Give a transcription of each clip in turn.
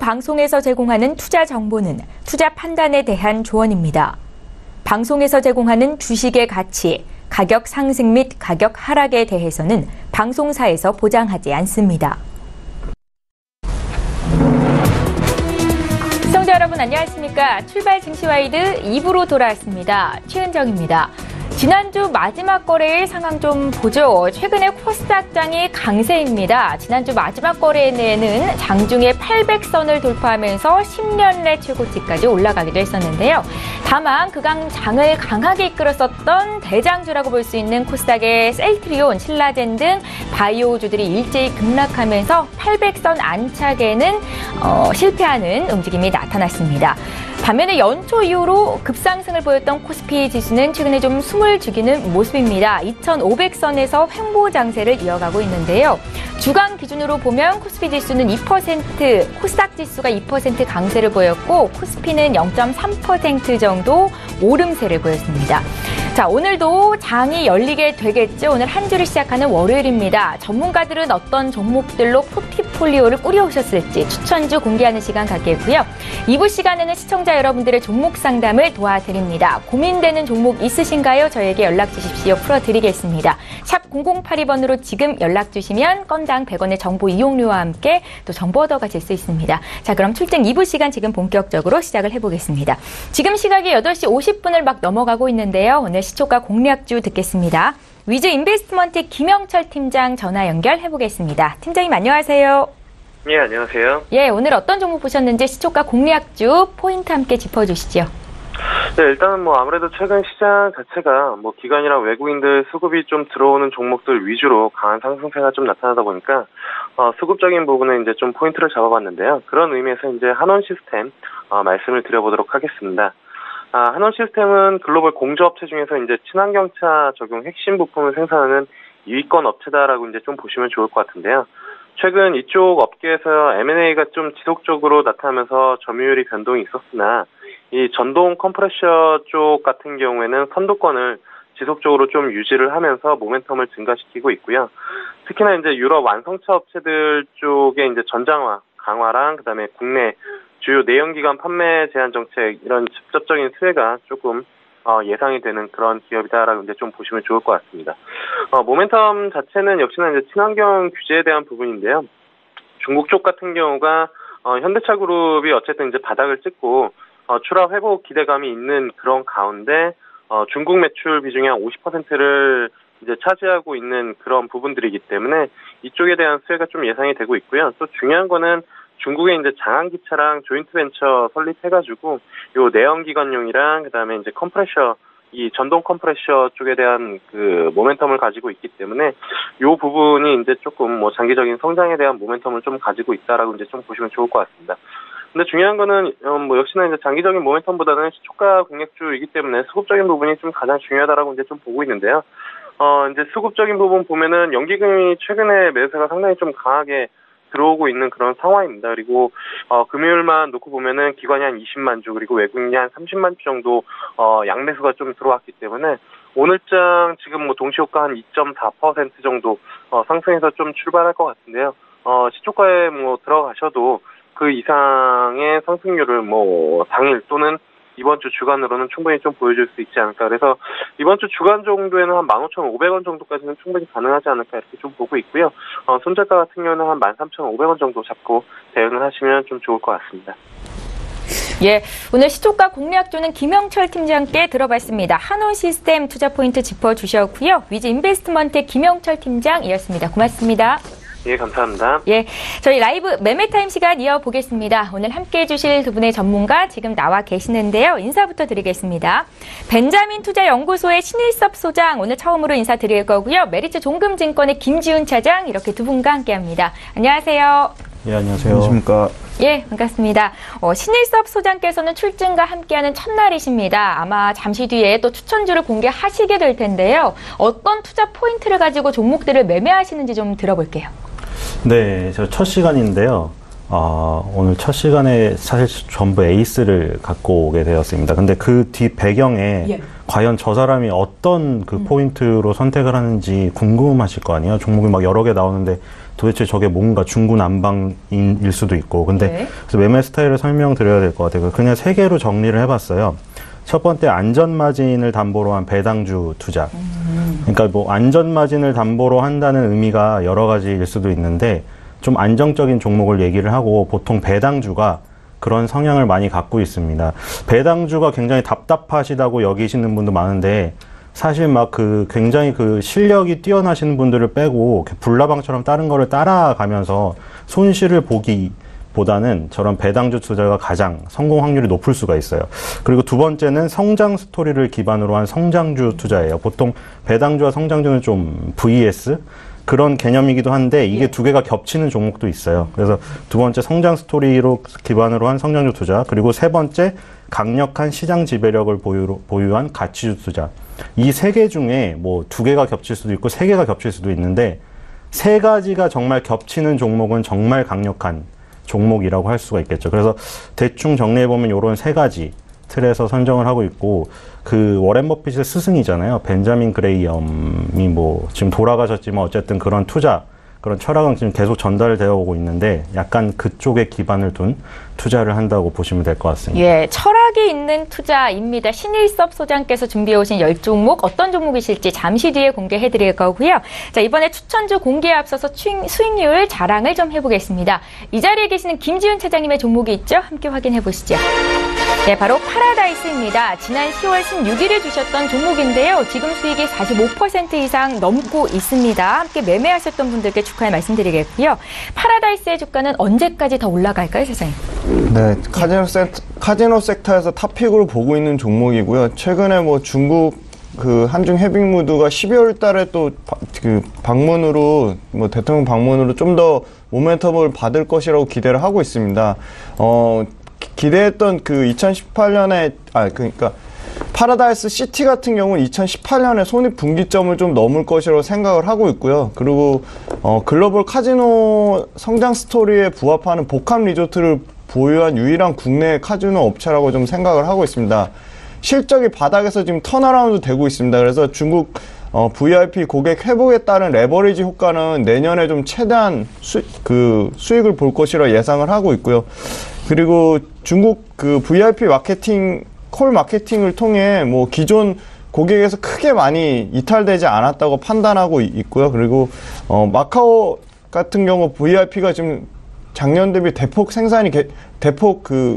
방송에서 제공하는 투자 정보는 투자 판단에 대한 조언입니다. 방송에서 제공하는 주식의 가치, 가격 상승 및 가격 하락에 대해서는 방송사에서 보장하지 않습니다. 시청자 여러분 안녕하십니까? 출발 증시와이드 2부로 돌아왔습니다. 최은정입니다. 지난주 마지막 거래일 상황 좀 보죠. 최근에 코스닥장이 강세입니다. 지난주 마지막 거래일에는 장중에 800선을 돌파하면서 10년 내 최고치까지 올라가기도 했었는데요. 다만 그간 장을 강하게 이끌었었던 대장주라고 볼 수 있는 코스닥의 셀트리온, 신라젠 등 바이오주들이 일제히 급락하면서 800선 안착에는 실패하는 움직임이 나타났습니다. 반면에 연초 이후로 급상승을 보였던 코스피 지수는 최근에 좀 숨을 죽이는 모습입니다. 2,500선에서 횡보 장세를 이어가고 있는데요. 주간 기준으로 보면 코스피 지수는 2%, 코스닥 지수가 2% 강세를 보였고 코스피는 0.3% 정도 오름세를 보였습니다. 자, 오늘도 장이 열리게 되겠죠. 오늘 한 주를 시작하는 월요일입니다. 전문가들은 어떤 종목들로 포트폴리오를 꾸려오셨을지 추천주 공개하는 시간 갖겠고요. 2부 시간에는 시청자 여러분들의 종목 상담을 도와드립니다. 고민되는 종목 있으신가요? 저에게 연락 주십시오. 풀어드리겠습니다. 샵 0082번으로 지금 연락 주시면 건당 100원의 정보 이용료와 함께 또 정보 얻어 가실 수 있습니다. 자, 그럼 출첵 2부 시간 지금 본격적으로 시작을 해보겠습니다. 지금 시각이 8시 50분을 막 넘어가고 있는데요. 오늘 시초가 공략주 듣겠습니다. 위즈 인베스트먼트 김영철 팀장 전화 연결해보겠습니다. 팀장님 안녕하세요. 예, 안녕하세요. 예, 오늘 어떤 종목 보셨는지 시초가 공략주 포인트 함께 짚어주시죠. 네, 일단은 아무래도 최근 시장 자체가 기관이랑 외국인들 수급이 좀 들어오는 종목들 위주로 강한 상승세가 좀 나타나다 보니까 수급적인 부분에 이제 좀 포인트를 잡아봤는데요. 그런 의미에서 이제 한원 시스템 말씀을 드려보도록 하겠습니다. 한원 시스템은 글로벌 공조업체 중에서 이제 친환경차 적용 핵심 부품을 생산하는 2위권 업체다라고 이제 좀 보시면 좋을 것 같은데요. 최근 이쪽 업계에서 M&A가 좀 지속적으로 나타나면서 점유율이 변동이 있었으나 이 전동 컴프레셔 쪽 같은 경우에는 선두권을 지속적으로 좀 유지를 하면서 모멘텀을 증가시키고 있고요. 특히나 이제 유럽 완성차 업체들 쪽에 이제 전장화, 강화랑 그다음에 국내 주요 내연기관 판매 제한 정책 이런 직접적인 수혜가 조금 예상이 되는 그런 기업이다라고 이제 좀 보시면 좋을 것 같습니다. 모멘텀 자체는 역시나 이제 친환경 규제에 대한 부분인데요. 중국 쪽 같은 경우가 현대차 그룹이 어쨌든 이제 바닥을 찍고 출하 회복 기대감이 있는 그런 가운데 중국 매출 비중이 한 50%를 이제 차지하고 있는 그런 부분들이기 때문에 이쪽에 대한 수혜가 좀 예상이 되고 있고요. 또 중요한 거는 중국에 이제 장안기차랑 조인트 벤처 설립해가지고 요 내연기관용이랑 그다음에 이제 컴프레셔 이 전동 컴프레셔 쪽에 대한 그 모멘텀을 가지고 있기 때문에 요 부분이 이제 조금 장기적인 성장에 대한 모멘텀을 좀 가지고 있다라고 이제 좀 보시면 좋을 것 같습니다. 근데 중요한 거는 역시나 이제 장기적인 모멘텀보다는 시초가 공략주이기 때문에 수급적인 부분이 좀 가장 중요하다라고 이제 좀 보고 있는데요. 이제 수급적인 부분 보면은 연기금이 최근에 매수세가 상당히 좀 강하게 들어오고 있는 그런 상황입니다. 그리고 금요일만 놓고 보면은 기관이 한 20만 주 그리고 외국인이 한 30만 주 정도 양매수가 좀 들어왔기 때문에 오늘장 지금 동시효과 한 2.4% 정도 상승해서 좀 출발할 것 같은데요. 시초가에 들어가셔도 그 이상의 상승률을 당일 또는 이번 주 주간으로는 충분히 좀 보여줄 수 있지 않을까. 그래서 이번 주 주간 정도에는 한 15,500원 정도까지는 충분히 가능하지 않을까 이렇게 좀 보고 있고요. 손절가 같은 경우는 한 13,500원 정도 잡고 대응을 하시면 좀 좋을 것 같습니다. 예, 오늘 시초가 공략주는 김영철 팀장께 들어봤습니다. 한원 시스템 투자 포인트 짚어주셨고요. 위즈 인베스트먼트 김영철 팀장이었습니다. 고맙습니다. 예, 감사합니다. 예, 저희 라이브 매매타임 시간 이어보겠습니다. 오늘 함께해 주실 두 분의 전문가 지금 나와 계시는데요. 인사부터 드리겠습니다. 벤자민 투자연구소의 신일섭 소장 오늘 처음으로 인사드릴 거고요. 메리츠 종금증권의 김지훈 차장 이렇게 두 분과 함께합니다. 안녕하세요. 예, 안녕하세요. 안녕하십니까. 예, 반갑습니다. 신일섭 소장께서는 출증과 함께하는 첫날이십니다. 아마 잠시 뒤에 또 추천주를 공개하시게 될 텐데요. 어떤 투자 포인트를 가지고 종목들을 매매하시는지 좀 들어볼게요. 네, 저 첫 시간인데요. 오늘 첫 시간에 사실 전부 에이스를 갖고 오게 되었습니다. 근데 그 뒤 배경에 과연 저 사람이 어떤 그 포인트로 선택을 하는지 궁금하실 거 아니에요? 종목이 막 여러 개 나오는데 도대체 저게 뭔가 중구난방일 수도 있고. 근데 네. 그래서 매매 스타일을 설명드려야 될 것 같아요. 그냥 세 개로 정리를 해봤어요. 첫 번째, 안전마진을 담보로 한 배당주 투자. 그러니까 뭐 안전마진을 담보로 한다는 의미가 여러 가지일 수도 있는데 좀 안정적인 종목을 얘기를 하고, 보통 배당주가 그런 성향을 많이 갖고 있습니다. 배당주가 굉장히 답답하시다고 여기시는 분도 많은데, 사실 막 굉장히 실력이 뛰어나신 분들을 빼고 불나방처럼 다른 거를 따라가면서 손실을 보기보다는 저런 배당주 투자가 가장 성공 확률이 높을 수가 있어요. 그리고 두 번째는 성장 스토리를 기반으로 한 성장주 투자예요. 보통 배당주와 성장주는 좀 VS 그런 개념이기도 한데, 이게 두 개가 겹치는 종목도 있어요. 그래서 두 번째, 성장 스토리로 기반으로 한 성장주 투자. 그리고 세 번째, 강력한 시장 지배력을 보유한 가치주 투자. 이 세 개 중에 뭐 두 개가 겹칠 수도 있고 세 개가 겹칠 수도 있는데, 세 가지가 정말 겹치는 종목은 정말 강력한 종목이라고 할 수가 있겠죠. 그래서 대충 정리해보면 이런 세 가지 틀에서 선정을 하고 있고, 워렌 버핏의 스승이잖아요. 벤자민 그레이엄이 뭐 지금 돌아가셨지만 어쨌든 그런 그런 철학은 지금 계속 전달되어 오고 있는데, 약간 그쪽에 기반을 둔 투자를 한다고 보시면 될 것 같습니다. 예, 철학이 있는 투자입니다. 신일섭 소장께서 준비해 오신 10종목, 어떤 종목이실지 잠시 뒤에 공개해 드릴 거고요. 자, 이번에 추천주 공개에 앞서서 수익률 자랑을 좀 해보겠습니다. 이 자리에 계시는 김지훈 차장님의 종목이 있죠? 함께 확인해 보시죠. 네, 바로 파라다이스입니다. 지난 10월 16일에 주셨던 종목인데요. 지금 수익이 45% 이상 넘고 있습니다. 함께 매매하셨던 분들께 축하의 말씀드리겠고요. 파라다이스의 주가는 언제까지 더 올라갈까요, 세상에? 네, 카지노 섹터에서 탑픽으로 보고 있는 종목이고요. 최근에 뭐 중국 한중 해빙무드가 12월 달에 또 방문으로, 뭐 대통령 방문으로 좀 더 모멘텀을 받을 것이라고 기대를 하고 있습니다. 기대했던 2018년에, 그러니까 파라다이스 시티 같은 경우는 2018년에 손익분기점을 좀 넘을 것이라고 생각을 하고 있고요. 그리고 글로벌 카지노 성장 스토리에 부합하는 복합 리조트를 보유한 유일한 국내 카지노 업체라고 좀 생각을 하고 있습니다. 실적이 바닥에서 지금 턴어라운드 되고 있습니다. 그래서 중국 VIP 고객 회복에 따른 레버리지 효과는 내년에 좀 최대한 수익을 볼 것이라 예상을 하고 있고요. 그리고 중국 VIP 콜 마케팅을 통해 뭐 기존 고객에서 크게 많이 이탈되지 않았다고 판단하고 있고요. 그리고 마카오 같은 경우 VIP가 지금 작년 대비 대폭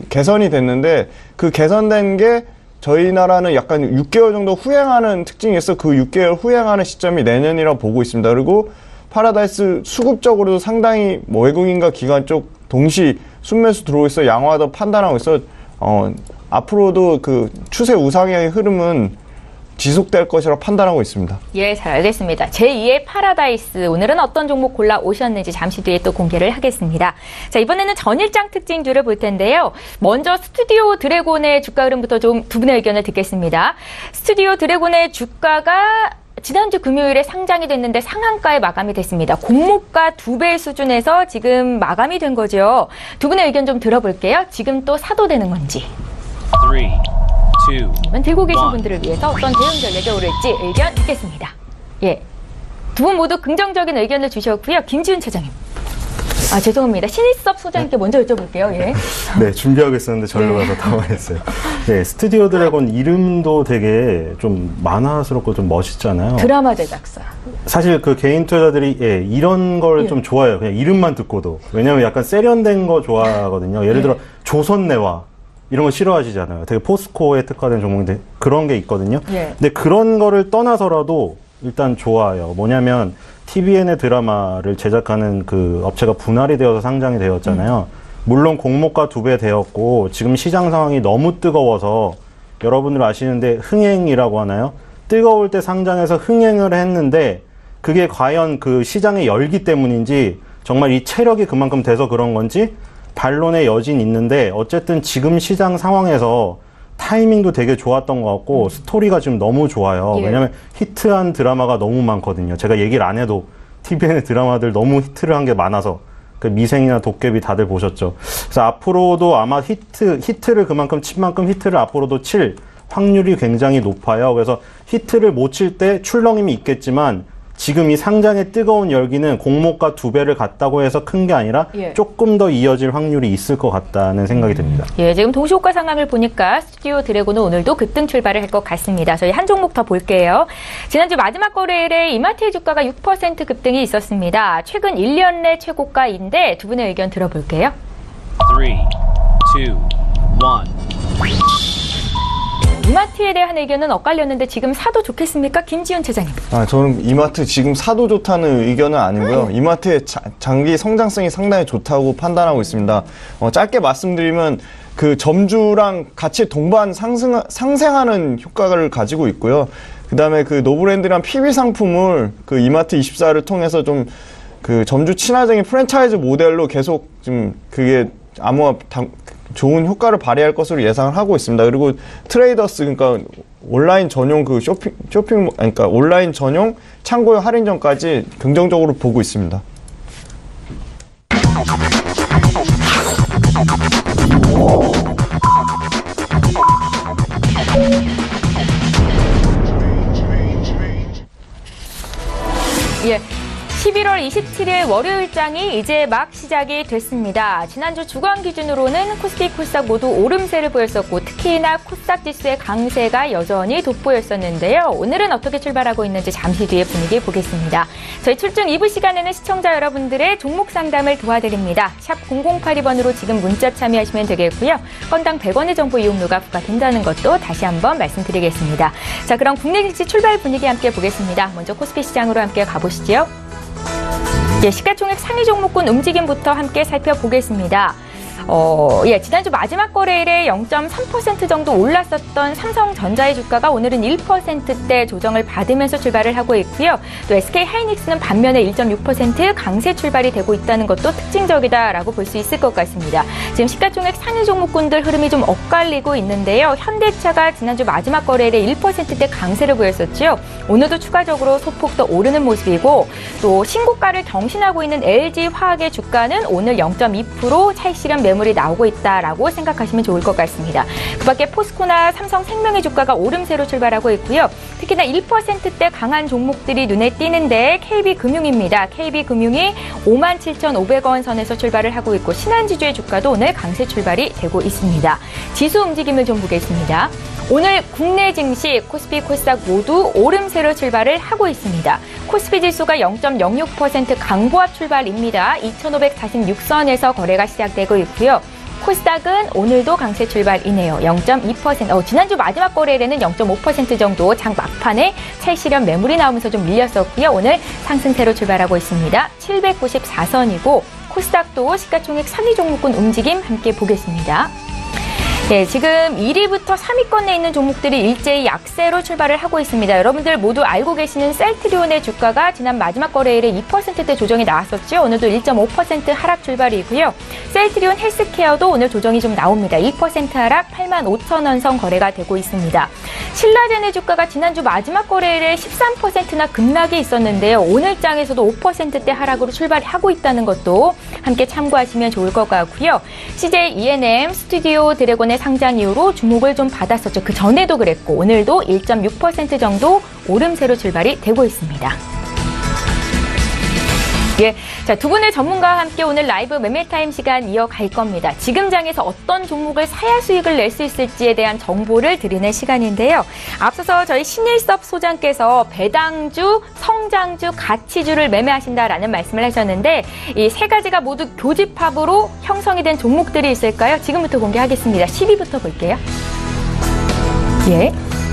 개선이 됐는데, 그 개선된 게 저희 나라는 약간 6개월 정도 후행하는 특징이 있어. 그 6개월 후행하는 시점이 내년이라고 보고 있습니다. 그리고 파라다이스 수급적으로도 상당히 뭐 외국인과 기관 쪽 동시 순매수 들어오고 있어 양호하다고 판단하고 있어. 앞으로도 추세 우상향의 흐름은 지속될 것이라고 판단하고 있습니다. 예, 잘 알겠습니다. 제2의 파라다이스, 오늘은 어떤 종목 골라 오셨는지 잠시 뒤에 또 공개를 하겠습니다. 자, 이번에는 전일장 특징주를 볼 텐데요. 먼저 스튜디오 드래곤의 주가 흐름부터 좀 두 분의 의견을 듣겠습니다. 스튜디오 드래곤의 주가가 지난주 금요일에 상장이 됐는데 상한가에 마감이 됐습니다. 공모가 2배 수준에서 지금 마감이 된 거죠. 두 분의 의견 좀 들어볼게요. 지금 또 사도 되는 건지. 3, 2, 이번 들고 계신 분들을 위해서 어떤 대응 전략이 오를지 의견 듣겠습니다. 예, 두 분 모두 긍정적인 의견을 주셨고요. 김지훈 차장님. 죄송합니다. 신일섭 소장님께 먼저 여쭤볼게요. 예. 네, 준비하고 있었는데 절로 가서 당황했어요. 네, 스튜디오 드래곤 이름도 되게 좀 만화스럽고 좀 멋있잖아요. 드라마 제작사. 사실 개인 투자자들이 이런 걸 좀 좋아해요. 그냥 이름만 듣고도. 왜냐면 약간 세련된 거 좋아하거든요. 예를 들어 조선내화 이런 거 싫어하시잖아요. 되게 포스코에 특화된 종목인데 그런 게 있거든요. 근데 그런 거를 떠나서라도 일단 좋아요. 뭐냐면 TVN의 드라마를 제작하는 업체가 분할이 되어서 상장이 되었잖아요. 물론 공모가 2배 되었고 지금 시장 상황이 너무 뜨거워서 여러분들 아시는데 흥행이라고 하나요? 뜨거울 때 상장해서 흥행을 했는데 그게 과연 시장의 열기 때문인지 정말 이 체력이 그만큼 돼서 그런 건지 반론의 여진 있는데, 어쨌든 지금 시장 상황에서 타이밍도 되게 좋았던 것 같고 스토리가 지금 너무 좋아요. 왜냐면 히트한 드라마가 너무 많거든요. 제가 얘기를 안 해도 TVN의 드라마들 너무 히트를 한 게 많아서 미생이나 도깨비 다들 보셨죠. 그래서 앞으로도 아마 히트를 그만큼 친 만큼 히트를 앞으로도 칠 확률이 굉장히 높아요. 그래서 히트를 못 칠 때 출렁임이 있겠지만 지금 이 상장의 뜨거운 열기는 공모가 2배를 갔다고 해서 큰 게 아니라 예. 조금 더 이어질 확률이 있을 것 같다는 생각이 듭니다. 예, 지금 동시호가 상황을 보니까 스튜디오 드래곤은 오늘도 급등 출발을 할 것 같습니다. 저희 한 종목 더 볼게요. 지난주 마지막 거래일에 이마트의 주가가 6% 급등이 있었습니다. 최근 1년 내 최고가인데 두 분의 의견 들어볼게요. 3, 2, 1. 이마트에 대한 의견은 엇갈렸는데 지금 사도 좋겠습니까? 김지훈 차장님. 저는 이마트 지금 사도 좋다는 의견은 아니고요. 이마트의 장기 성장성이 상당히 좋다고 판단하고 있습니다. 짧게 말씀드리면 그 점주랑 같이 동반 상생하는 효과를 가지고 있고요. 그 다음에 그 노브랜드랑 PB 상품을 그 이마트 24를 통해서 좀 그 점주 친화적인 프랜차이즈 모델로 계속 좀 그게 아마 좋은 효과를 발휘할 것으로 예상을 하고 있습니다. 그리고 트레이더스, 그러니까 온라인 전용 그 그러니까 온라인 전용 창고용 할인전까지 긍정적으로 보고 있습니다. 예. 11월 27일 월요일장이 이제 막 시작이 됐습니다. 지난주 주간 기준으로는 코스피, 코스닥 모두 오름세를 보였었고 특히나 코스닥 지수의 강세가 여전히 돋보였었는데요. 오늘은 어떻게 출발하고 있는지 잠시 뒤에 분위기 보겠습니다. 저희 출중 2부 시간에는 시청자 여러분들의 종목 상담을 도와드립니다. 샵 0082번으로 지금 문자 참여하시면 되겠고요. 건당 100원의 정보 이용료가 부과된다는 것도 다시 한번 말씀드리겠습니다. 자, 그럼 국내 증시 출발 분위기 함께 보겠습니다. 먼저 코스피 시장으로 함께 가보시죠. 예, 시가총액 상위 종목군 움직임부터 함께 살펴보겠습니다. 지난주 마지막 거래일에 0.3% 정도 올랐었던 삼성전자의 주가가 오늘은 1%대 조정을 받으면서 출발을 하고 있고요. 또 SK하이닉스는 반면에 1.6% 강세 출발이 되고 있다는 것도 특징적이다라고 볼 수 있을 것 같습니다. 지금 시가총액 상위 종목군들 흐름이 좀 엇갈리고 있는데요. 현대차가 지난주 마지막 거래일에 1%대 강세를 보였었죠. 오늘도 추가적으로 소폭 더 오르는 모습이고 또 신고가를 경신하고 있는 LG화학의 주가는 오늘 0.2% 차익 실현 매물이 나오고 있다라고 생각하시면 좋을 것 같습니다. 그 밖에 포스코나 삼성생명의 주가가 오름세로 출발하고 있고요. 특히나 1%대 강한 종목들이 눈에 띄는데 KB금융입니다. KB금융이 57,500원 선에서 출발을 하고 있고 신한지주의 주가도 오늘 강세 출발이 되고 있습니다. 지수 움직임을 좀 보겠습니다. 오늘 국내 증시 코스피, 코스닥 모두 오름세로 출발을 하고 있습니다. 코스피 지수가 0.06% 강보합 출발입니다. 2,546선에서 거래가 시작되고 있고요. 코스닥은 오늘도 강세 출발이네요. 0.2%. 지난주 마지막 거래일에는 0.5% 정도 장 막판에 차익 실현 매물이 나오면서 좀 밀렸었고요. 오늘 상승세로 출발하고 있습니다. 794선이고 코스닥도 시가총액 상위 종목군 움직임 함께 보겠습니다. 네, 지금 1위부터 3위권에 있는 종목들이 일제히 약세로 출발을 하고 있습니다. 여러분들 모두 알고 계시는 셀트리온의 주가가 지난 마지막 거래일에 2%대 조정이 나왔었죠. 오늘도 1.5% 하락 출발이고요. 셀트리온 헬스케어도 오늘 조정이 좀 나옵니다. 2% 하락 85,000원 선 거래가 되고 있습니다. 신라젠의 주가가 지난주 마지막 거래일에 13%나 급락이 있었는데요. 오늘 장에서도 5%대 하락으로 출발하고 있다는 것도 함께 참고하시면 좋을 것 같고요. CJ ENM, 스튜디오 드래곤의 상장 이후로 주목을 좀 받았었죠. 그 전에도 그랬고 오늘도 1.6% 정도 오름세로 출발이 되고 있습니다. 예, 자, 두 분의 전문가와 함께 오늘 라이브 매매타임 시간 이어갈 겁니다. 지금 장에서 어떤 종목을 사야 수익을 낼 수 있을지에 대한 정보를 드리는 시간인데요. 앞서서 저희 신일섭 소장께서 배당주, 성장주, 가치주를 매매하신다라는 말씀을 하셨는데 이 세 가지가 모두 교집합으로 형성이 된 종목들이 있을까요? 지금부터 공개하겠습니다. 10위부터 볼게요. 예.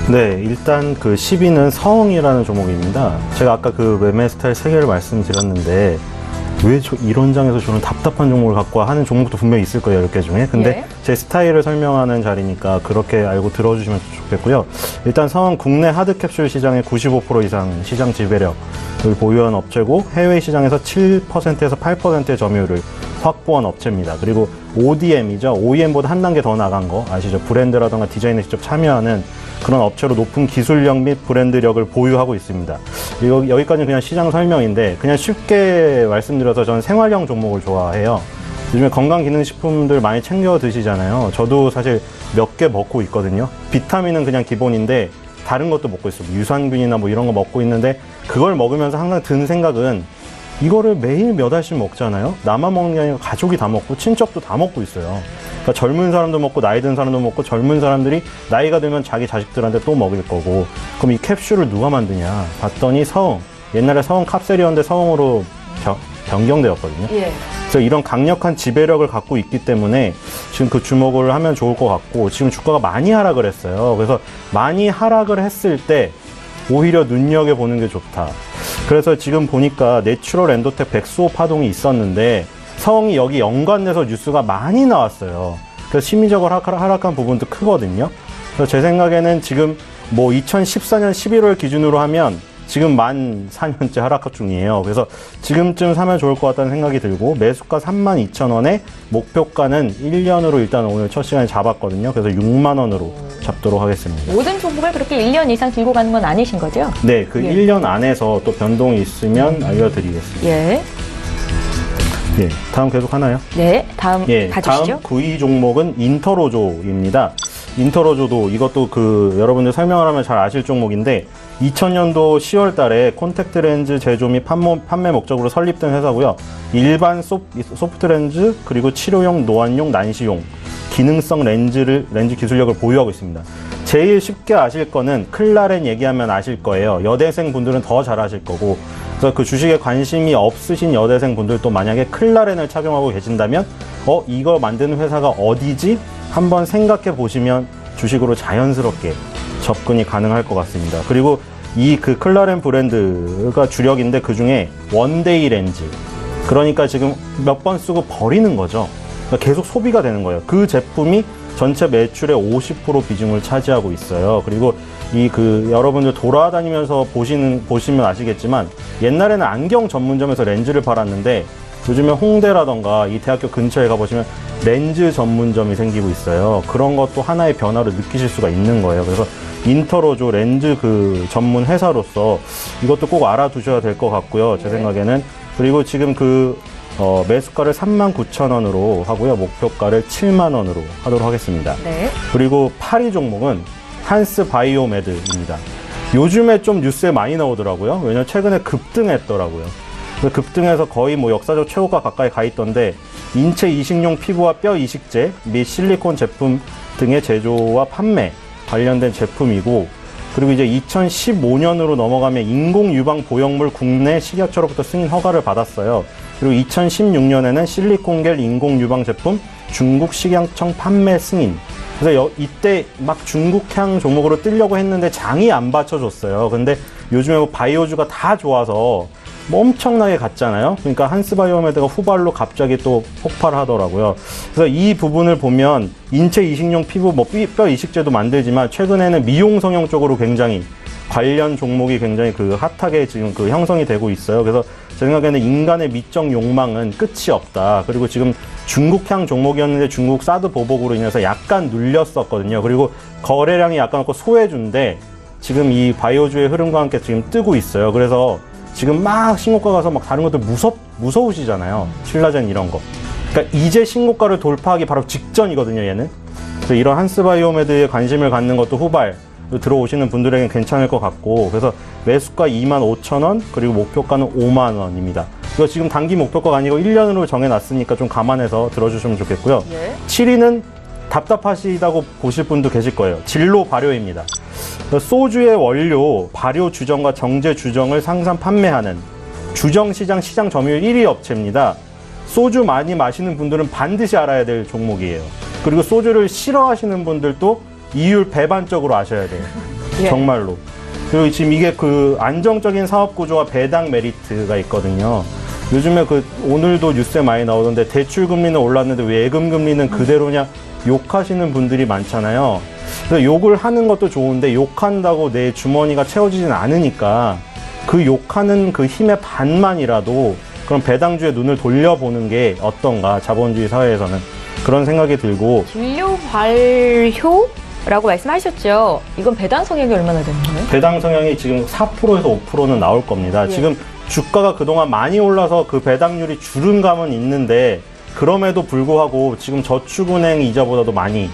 네, 일단 그 10위는 서흥이라는 종목입니다. 제가 아까 그 매매 스타일 3개를 말씀드렸는데 왜 이런 장에서 저는 답답한 종목을 갖고 하는 종목도 분명히 있을 거예요, 10개 중에. 근데 예. 제 스타일을 설명하는 자리니까 그렇게 알고 들어주시면 좋겠고요. 일단 서흥 국내 하드캡슐 시장의 95% 이상 시장 지배력을 보유한 업체고 해외 시장에서 7%에서 8%의 점유율을 확보한 업체입니다. 그리고 ODM이죠. OEM보다 한 단계 더 나간 거 아시죠? 브랜드라던가 디자인에 직접 참여하는 그런 업체로 높은 기술력 및 브랜드력을 보유하고 있습니다. 여기까지는 그냥 시장 설명인데 그냥 쉽게 말씀드려서 저는 생활형 종목을 좋아해요. 요즘에 건강기능식품들 많이 챙겨 드시잖아요. 저도 사실 몇 개 먹고 있거든요. 비타민은 그냥 기본인데 다른 것도 먹고 있어요. 유산균이나 뭐 이런 거 먹고 있는데 그걸 먹으면서 항상 든 생각은 이거를 매일 몇 알씩 먹잖아요. 나만 먹는 게 아니라 가족이 다 먹고 친척도 다 먹고 있어요. 그러니까 젊은 사람도 먹고 나이 든 사람도 먹고 젊은 사람들이 나이가 들면 자기 자식들한테 또 먹일 거고 그럼 이 캡슐을 누가 만드냐 봤더니 서흥, 옛날에 서흥 캅셀이었는데 서흥으로 변경되었거든요. 예. 그래서 이런 강력한 지배력을 갖고 있기 때문에 지금 그 주목을 하면 좋을 것 같고 지금 주가가 많이 하락을 했어요. 그래서 많이 하락을 했을 때 오히려 눈여겨보는 게 좋다. 그래서 지금 보니까 내추럴 엔도텍 백수호 파동이 있었는데 서흥이 여기 연관돼서 뉴스가 많이 나왔어요. 그래서 심리적으로 하락한 부분도 크거든요. 그래서 제 생각에는 지금 뭐 2014년 11월 기준으로 하면 지금 만 4년째 하락 중이에요. 그래서 지금쯤 사면 좋을 것 같다는 생각이 들고 매수가 32,000원에 목표가는 1년으로 일단 오늘 첫 시간에 잡았거든요. 그래서 6만 원으로 잡도록 하겠습니다. 모든 종목을 그렇게 1년 이상 들고 가는 건 아니신 거죠? 네, 그 예. 1년 안에서 또 변동이 있으면 알려드리겠습니다. 예. 예, 다음 계속 하나요? 네, 다음 예, 가주시죠. 다음 9위 종목은 인터로조입니다. 인터로조도 이것도 여러분들 설명을 하면 잘 아실 종목인데 2000년도 10월 달에 콘택트 렌즈 제조 및 판매 목적으로 설립된 회사고요. 일반 소프트 렌즈 그리고 치료용, 노안용, 난시용 기능성 렌즈 기술력을 보유하고 있습니다. 제일 쉽게 아실 거는 클라렌 얘기하면 아실 거예요. 여대생 분들은 더 잘 아실 거고 그래서 그 주식에 관심이 없으신 여대생 분들도 만약에 클라렌을 착용하고 계신다면 이거 만드는 회사가 어디지? 한번 생각해 보시면 주식으로 자연스럽게 접근이 가능할 것 같습니다. 그리고 그 클라렌 브랜드가 주력인데 그 중에 원데이 렌즈. 그러니까 지금 몇 번 쓰고 버리는 거죠. 그러니까 계속 소비가 되는 거예요. 그 제품이 전체 매출의 50% 비중을 차지하고 있어요. 그리고 여러분들 돌아다니면서 보시면 아시겠지만 옛날에는 안경 전문점에서 렌즈를 팔았는데 요즘에 홍대라던가 이 대학교 근처에 가보시면 렌즈 전문점이 생기고 있어요. 그런 것도 하나의 변화를 느끼실 수가 있는 거예요. 그래서 인터로조 렌즈 전문 회사로서 이것도 꼭 알아두셔야 될 것 같고요. 제 생각에는. 그리고 지금 매수가를 39,000원으로 하고요. 목표가를 7만 원으로 하도록 하겠습니다. 네. 그리고 8위 종목은 한스 바이오메드입니다. 요즘에 좀 뉴스에 많이 나오더라고요. 왜냐면 최근에 급등했더라고요. 급등해서 거의 역사적 최고가 가까이 가 있던데 인체 이식용 피부와 뼈 이식제 및 실리콘 제품 등의 제조와 판매 관련된 제품이고 그리고 이제 2015년으로 넘어가면 인공 유방 보형물 국내 식약처로부터 승인 허가를 받았어요. 그리고 2016년에는 실리콘겔 인공 유방 제품 중국 식약청 판매 승인. 그래서 이때 막 중국향 종목으로 뜨려고 했는데 장이 안 받쳐줬어요. 근데 요즘에 바이오주가 다 좋아서 엄청나게 갔잖아요. 그러니까 한스바이오메드가 후발로 갑자기 또 폭발하더라고요. 그래서 이 부분을 보면 인체 이식용 피부, 뼈 이식제도 만들지만 최근에는 미용 성형 쪽으로 굉장히 관련 종목이 굉장히 핫하게 지금 형성이 되고 있어요. 그래서 제 생각에는 인간의 미적 욕망은 끝이 없다. 그리고 지금 중국향 종목이었는데 중국 사드 보복으로 인해서 약간 눌렸었거든요. 그리고 거래량이 약간 소외주인데 지금 이 바이오주의 흐름과 함께 지금 뜨고 있어요. 그래서 지금 막 신고가 가서 다른 것들 무서우시잖아요. 신라젠 이런 거. 그러니까 이제 신고가를 돌파하기 바로 직전이거든요, 얘는. 그래서 이런 한스바이오메드에 관심을 갖는 것도 후발 들어오시는 분들에겐 괜찮을 것 같고 그래서 매수가 25,000원 그리고 목표가는 5만 원입니다. 이거 지금 단기 목표가가 아니고 1년으로 정해놨으니까 좀 감안해서 들어주시면 좋겠고요. 예. 7위는 답답하시다고 보실 분도 계실 거예요. 진로 발효입니다. 소주의 원료, 발효 주정과 정제 주정을 상산 판매하는 주정시장 시장 점유율 1위 업체입니다. 소주 많이 마시는 분들은 반드시 알아야 될 종목이에요. 그리고 소주를 싫어하시는 분들도 이율 배반적으로 아셔야 돼요. 예. 정말로. 그리고 지금 이게 안정적인 사업 구조와 배당 메리트가 있거든요. 요즘에 오늘도 뉴스에 많이 나오던데 대출 금리는 올랐는데 왜 예금 금리는 그대로냐 욕하시는 분들이 많잖아요. 그래서 욕을 하는 것도 좋은데 욕한다고 내 주머니가 채워지진 않으니까 그 욕하는 그 힘의 반만이라도 그런 배당주의 눈을 돌려보는 게 어떤가, 자본주의 사회에서는 그런 생각이 들고. 진료 발효라고 말씀하셨죠. 이건 배당 성향이 얼마나 되는 거예요? 배당 성향이 지금 4%에서 5%는 나올 겁니다. 예. 지금 주가가 그동안 많이 올라서 그 배당률이 줄은 감은 있는데 그럼에도 불구하고 지금 저축은행 이자보다도 많이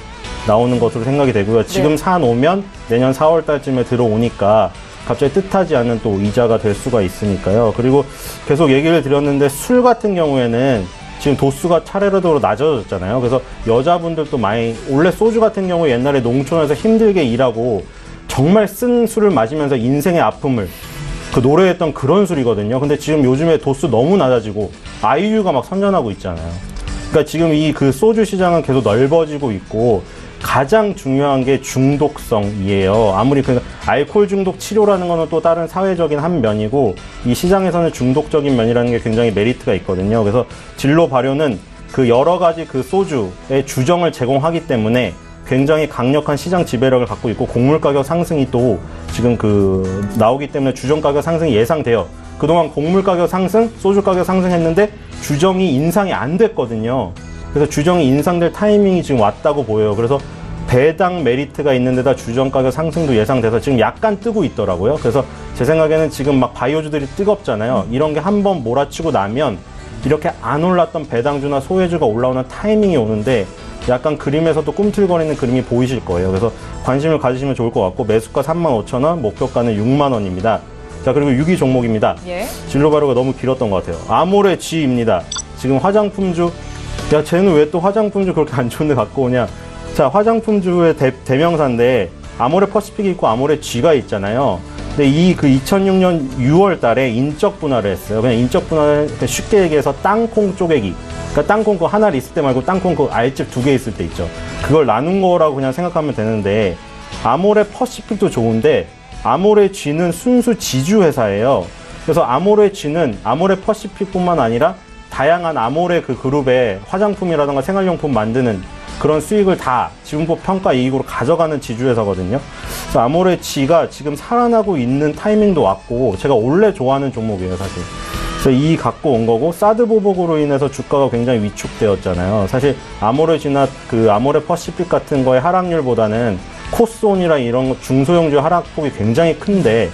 나오는 것으로 생각이 되고요. 지금 네. 사놓으면 내년 4월 달쯤에 들어오니까 갑자기 뜻하지 않은 또 이자가 될 수가 있으니까요. 그리고 계속 얘기를 드렸는데 술 같은 경우에는 지금 도수가 차례로 낮아졌잖아요. 그래서 여자분들도 많이, 원래 소주 같은 경우 옛날에 농촌에서 힘들게 일하고 정말 쓴 술을 마시면서 인생의 아픔을 그 노래했던 그런 술이거든요. 근데 지금 요즘에 도수 너무 낮아지고 아이유가 막 선전하고 있잖아요. 그러니까 지금 이 그 소주 시장은 계속 넓어지고 있고 가장 중요한 게 중독성이에요. 아무리 그러니까 알코올 중독 치료라는 거는 또 다른 사회적인 한 면이고 이 시장에서는 중독적인 면이라는 게 굉장히 메리트가 있거든요. 그래서 진로 발효는 그 여러 가지 그 소주의 주정을 제공하기 때문에 굉장히 강력한 시장 지배력을 갖고 있고 곡물 가격 상승이 또 지금 그 나오기 때문에 주정 가격 상승이 예상돼요. 그동안 곡물 가격 상승, 소주 가격 상승했는데 주정이 인상이 안 됐거든요. 그래서 주정이 인상될 타이밍이 지금 왔다고 보여요. 그래서 배당 메리트가 있는 데다 주정 가격 상승도 예상돼서 지금 약간 뜨고 있더라고요. 그래서 제 생각에는 지금 막 바이오주들이 뜨겁잖아요. 이런 게 한번 몰아치고 나면 이렇게 안 올랐던 배당주나 소외주가 올라오는 타이밍이 오는데 약간 그림에서도 꿈틀거리는 그림이 보이실 거예요. 그래서 관심을 가지시면 좋을 것 같고 매수가 35,000원, 목표가는 6만원입니다. 자, 그리고 6위 종목입니다. 예. 진로 발효가 너무 길었던 것 같아요. 아모레 G입니다. 지금 화장품주, 야, 쟤는 왜 또 화장품주 그렇게 안 좋은데 갖고 오냐. 자, 화장품주의 대명사인데 아모레 퍼시픽이 있고 아모레 G가 있잖아요. 근데 이 그 2006년 6월 달에 인적 분할을 했어요. 그냥 인적 분할을 쉽게 얘기해서 땅콩 쪼개기. 그러니까 땅콩 그 하나 있을 때 말고 땅콩 그 알집 2개 있을 때 있죠. 그걸 나눈 거라고 그냥 생각하면 되는데 아모레 퍼시픽도 좋은데 아모레 G는 순수 지주 회사예요. 그래서 아모레 G는 아모레 퍼시픽뿐만 아니라 다양한 아모레 그 그룹의 화장품이라든가 생활용품 만드는 그런 수익을 다 지분법 평가 이익으로 가져가는 지주회사거든요. 그래서 아모레 G가 지금 살아나고 있는 타이밍도 왔고 제가 원래 좋아하는 종목이에요, 사실. 그래서 이 갖고 온 거고 사드 보복으로 인해서 주가가 굉장히 위축되었잖아요. 사실 아모레 G나 그 아모레 퍼시픽 같은 거의 하락률보다는 코스온이랑 이런 중소형주 하락폭이 굉장히 큰데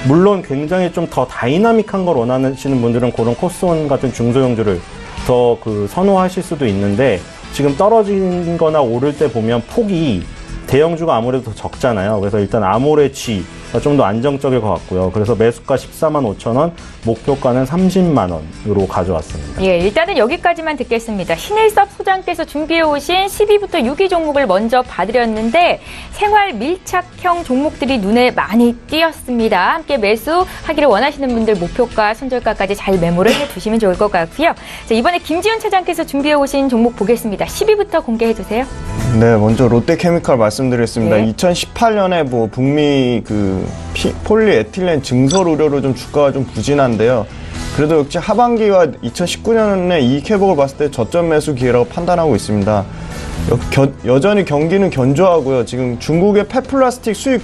물론 굉장히 좀 더 다이나믹한 걸 원하시는 분들은 그런 코스온 같은 중소형주를 더 그 선호하실 수도 있는데 지금 떨어진 거나 오를 때 보면 폭이 대형주가 아무래도 더 적잖아요. 그래서 일단 아모레 G가 좀 더 안정적일 것 같고요. 그래서 매수가 145,000원, 목표가는 30만원으로 가져왔습니다. 예, 일단은 여기까지만 듣겠습니다. 신일섭 소장께서 준비해 오신 10위부터 6위 종목을 먼저 봐드렸는데 생활 밀착형 종목들이 눈에 많이 띄었습니다. 함께 매수하기를 원하시는 분들 목표가, 손절가까지 잘 메모를 해두시면 좋을 것 같고요. 자, 이번에 김지훈 차장께서 준비해 오신 종목 보겠습니다. 10위부터 공개해 주세요. 네, 먼저 롯데케미칼 말씀드리겠습니다. 네. 2018년에 뭐 북미 그 폴리에틸렌 증설 우려로 좀 주가가 좀 부진한데요. 그래도 역시 하반기와 2019년에 이익 회복을 봤을 때 저점 매수 기회라고 판단하고 있습니다. 여전히 경기는 견조하고요. 지금 중국의 폐플라스틱 수입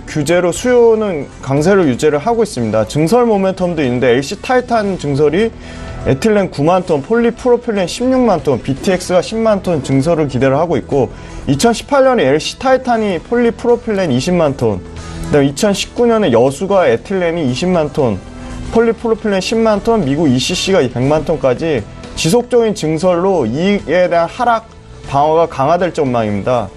규제로 수요는 강세를 유지를 하고 있습니다. 증설 모멘텀도 있는데 LC 타이탄 증설이 에틸렌 9만 톤, 폴리프로필렌 16만 톤, BTX가 10만 톤 증설을 기대를 하고 있고 2018년에 LC 타이탄이 폴리프로필렌 20만 톤, 그다음에 2019년에 여수가 에틸렌이 20만 톤, 폴리프로필렌 10만 톤, 미국 ECC가 100만 톤까지 지속적인 증설로 이익에 대한 하락 방어가 강화될 전망입니다.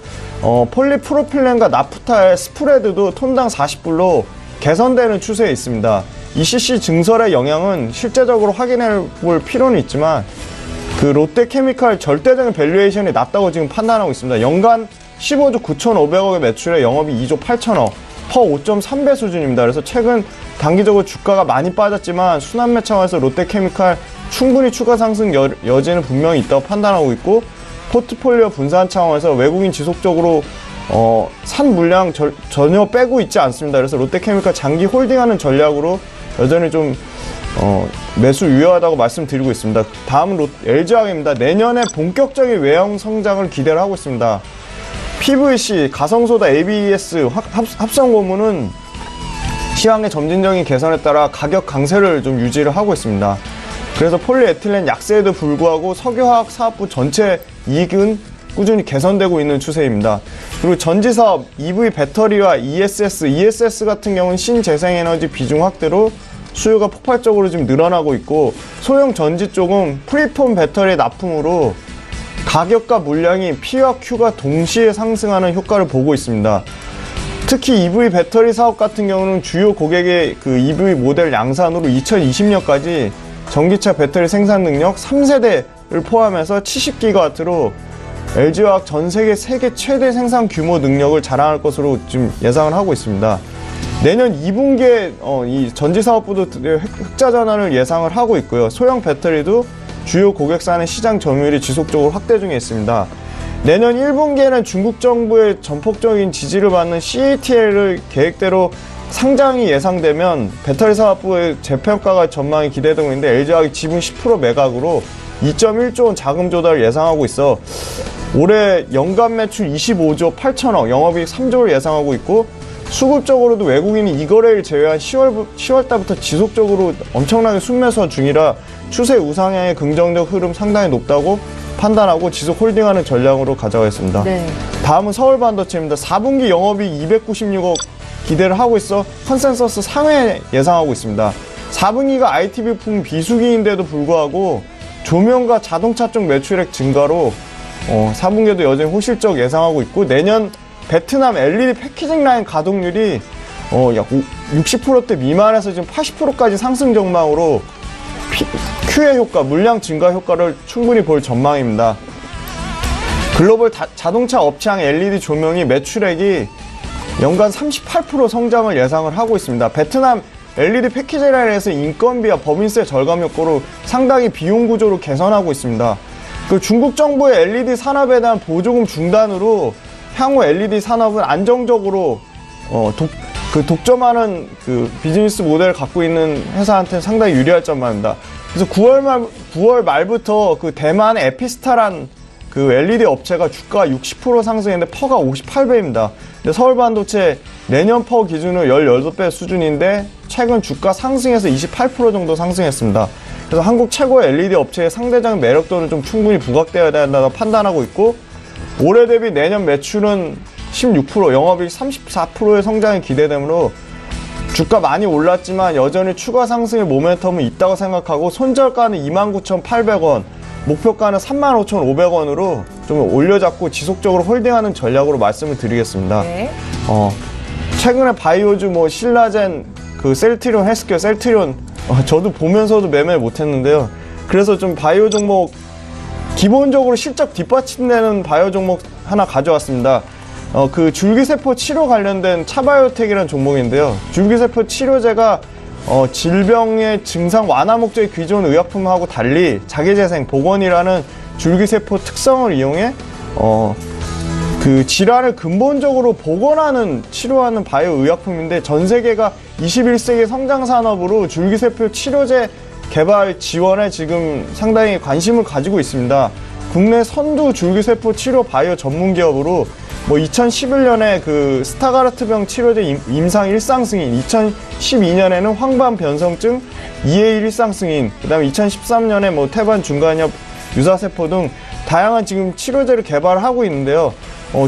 폴리프로필렌과 나프타의 스프레드도 톤당 40불로 개선되는 추세에 있습니다. ECC 증설의 영향은 실제적으로 확인해 볼 필요는 있지만 그 롯데케미칼 절대적인 밸류에이션이 낮다고 지금 판단하고 있습니다. 연간 15조 9,500억의 매출에 영업이 2조 8천억, 퍼 5.3배 수준입니다. 그래서 최근 단기적으로 주가가 많이 빠졌지만 순환매 차원에서 롯데케미칼 충분히 추가 상승 여지는 분명히 있다고 판단하고 있고 포트폴리오 분산 차원에서 외국인 지속적으로 산 물량 전혀 빼고 있지 않습니다. 그래서 롯데케미칼 장기 홀딩하는 전략으로 여전히 좀 매수 유효하다고 말씀드리고 있습니다. 다음은 LG화학입니다. 내년에 본격적인 외형 성장을 기대를 하고 있습니다. PVC, 가성소다, ABS 합성 고무는 시황의 점진적인 개선에 따라 가격 강세를 좀 유지를 하고 있습니다. 그래서 폴리에틸렌 약세에도 불구하고 석유화학 사업부 전체 이익은 꾸준히 개선되고 있는 추세입니다. 그리고 전지사업, EV 배터리와 ESS 같은 경우는 신재생에너지 비중 확대로 수요가 폭발적으로 지금 늘어나고 있고 소형 전지 쪽은 프리폼 배터리 납품으로 가격과 물량이 P와 Q가 동시에 상승하는 효과를 보고 있습니다. 특히 EV 배터리 사업 같은 경우는 주요 고객의 그 EV 모델 양산으로 2020년까지 전기차 배터리 생산 능력 3세대를 포함해서 70기가와트로 LG화학 전 세계 최대 생산 규모 능력을 자랑할 것으로 지금 예상을 하고 있습니다. 내년 2분기에 이 전지사업부도 흑자 전환을 예상을 하고 있고요. 소형 배터리도 주요 고객사의 시장 점유율이 지속적으로 확대 중에 있습니다. 내년 1분기에는 중국 정부의 전폭적인 지지를 받는 CATL을 계획대로 상장이 예상되면 배터리 사업부의 재평가가 전망이 기대되고 있는데 LG화학이 지분 10% 매각으로 2.1조 원 자금 조달을 예상하고 있어 올해 연간 매출 25조 8천억, 영업이익 3조를 예상하고 있고 수급적으로도 외국인이 이 거래일 제외한 10월 달부터 지속적으로 엄청나게 순매수 중이라 추세 우상향의 긍정적 흐름 상당히 높다고 판단하고 지속 홀딩하는 전략으로 가져가겠습니다. 네. 다음은 서울반도체입니다. 4분기 영업이익 296억 기대를 하고 있어 컨센서스 상회 예상하고 있습니다. 4분기가 IT 부품 비수기인데도 불구하고 조명과 자동차 쪽 매출액 증가로 4분기에도 여전히 호실적 예상하고 있고 내년 베트남 LED 패키징 라인 가동률이 약 60%대 미만에서 지금 80%까지 상승 전망으로 Q의 효과, 물량 증가 효과를 충분히 볼 전망입니다. 글로벌 자동차 업체향 LED 조명이 매출액이 연간 38% 성장을 예상을 하고 있습니다. 베트남 LED 패키지 라인에서 인건비와 법인세 절감 효과로 상당히 비용 구조를 개선하고 있습니다. 그 중국 정부의 LED 산업에 대한 보조금 중단으로 향후 LED 산업은 안정적으로 독점하는 그 비즈니스 모델을 갖고 있는 회사한테는 상당히 유리할 전망입니다. 그래서 9월 말부터 그 대만의 에피스타란 그 LED 업체가 주가 60% 상승했는데 퍼가 58배입니다. 근데 서울반도체 내년 퍼 기준으로 18배 수준인데 최근 주가 상승해서 28% 정도 상승했습니다. 그래서 한국 최고의 LED 업체의 상대적 매력도는 좀 충분히 부각되어야 된다고 판단하고 있고 올해 대비 내년 매출은 16%, 영업이익 34%의 성장이 기대되므로 주가 많이 올랐지만 여전히 추가 상승의 모멘텀은 있다고 생각하고 손절가는 29,800원, 목표가는 35,500원으로 좀 올려잡고 지속적으로 홀딩하는 전략으로 말씀을 드리겠습니다. 네. 최근에 바이오주, 신라젠, 그 셀트리온, 헬스케어, 셀트리온 저도 보면서도 매매를 못했는데요. 그래서 좀 바이오 종목 기본적으로 실적 뒷받침되는 바이오 종목 하나 가져왔습니다. 그 줄기세포 치료 관련된 차바이오텍이라는 종목인데요. 줄기세포 치료제가 질병의 증상 완화 목적의 기존 의약품하고 달리 자기재생, 복원이라는 줄기세포 특성을 이용해 그 질환을 근본적으로 복원하는, 치료하는 바이오 의약품인데 전 세계가 21세기 성장 산업으로 줄기세포 치료제 개발 지원에 지금 상당히 관심을 가지고 있습니다. 국내 선두 줄기세포 치료 바이오 전문 기업으로 2011년에 그 스타가르트병 치료제 임상 1상승인, 2012년에는 황반 변성증 2회 1상승인, 그 다음에 2013년에 태반 중간엽 유사세포 등 다양한 지금 치료제를 개발하고 있는데요.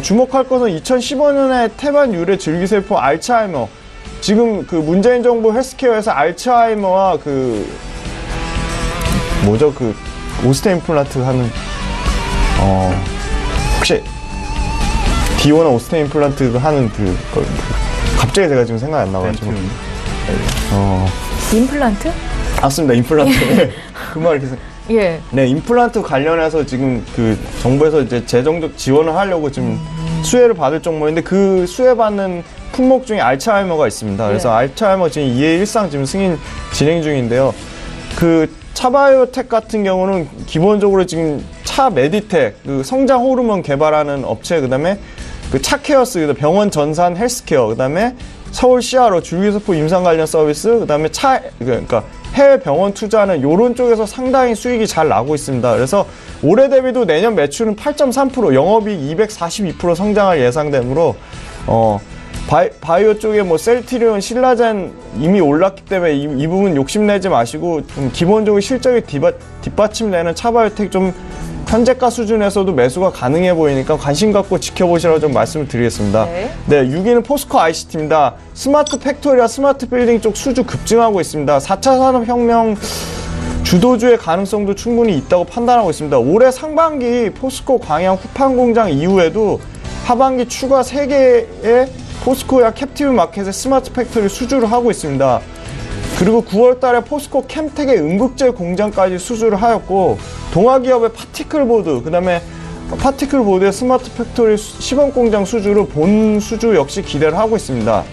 주목할 것은 2015년에 태반 유래 줄기세포 알츠하이머, 지금 그 문재인 정부 헬스케어에서 알츠하이머와 그 오스테 임플란트 하는 혹시 디오나 오스테 임플란트 하는 갑자기 제가 지금 생각이 안 나가지고 임플란트? 맞습니다. 임플란트. 그 말 이렇게 예. 네, 임플란트 관련해서 지금 그 정부에서 이제 재정적 지원을 하려고 지금 수혜를 받을 종목인데 그 수혜받는 품목 중에 알츠하이머가 있습니다. 그래서 알츠하이머 지금 2회 1상 지금 승인 진행 중인데요. 그 차바이오텍 같은 경우는 기본적으로 지금 차 메디텍, 그 성장 호르몬 개발하는 업체, 그 다음에 그 차케어스, 병원 전산 헬스케어, 그 다음에 서울 CRO 줄기세포 임상 관련 서비스, 그 다음에 그러니까 해외 병원 투자하는 요런 쪽에서 상당히 수익이 잘 나고 있습니다. 그래서 올해 대비도 내년 매출은 8.3%, 영업이익 242% 성장할 예상되므로 바이오 쪽에 셀트리온, 신라젠 이미 올랐기 때문에 이 부분 욕심내지 마시고 좀 기본적으로 실적이 뒷받침되는 차바이오텍 좀 현재가 수준에서도 매수가 가능해 보이니까 관심 갖고 지켜보시라고 좀 말씀을 드리겠습니다. 네, 6위는 포스코 ICT입니다. 스마트 팩토리와 스마트 빌딩 쪽 수주 급증하고 있습니다. 4차 산업혁명 주도주의 가능성도 충분히 있다고 판단하고 있습니다. 올해 상반기 포스코 광양 후판 공장 이후에도 하반기 추가 3개의 포스코야 캡티브 마켓의 스마트 팩토리 수주를 하고 있습니다. 그리고 9월 달에 포스코 캠텍의 음극재 공장까지 수주를 하였고, 동아기업의 파티클보드, 그 다음에 파티클보드의 스마트 팩토리 시범 공장 수주로 본 수주 역시 기대를 하고 있습니다.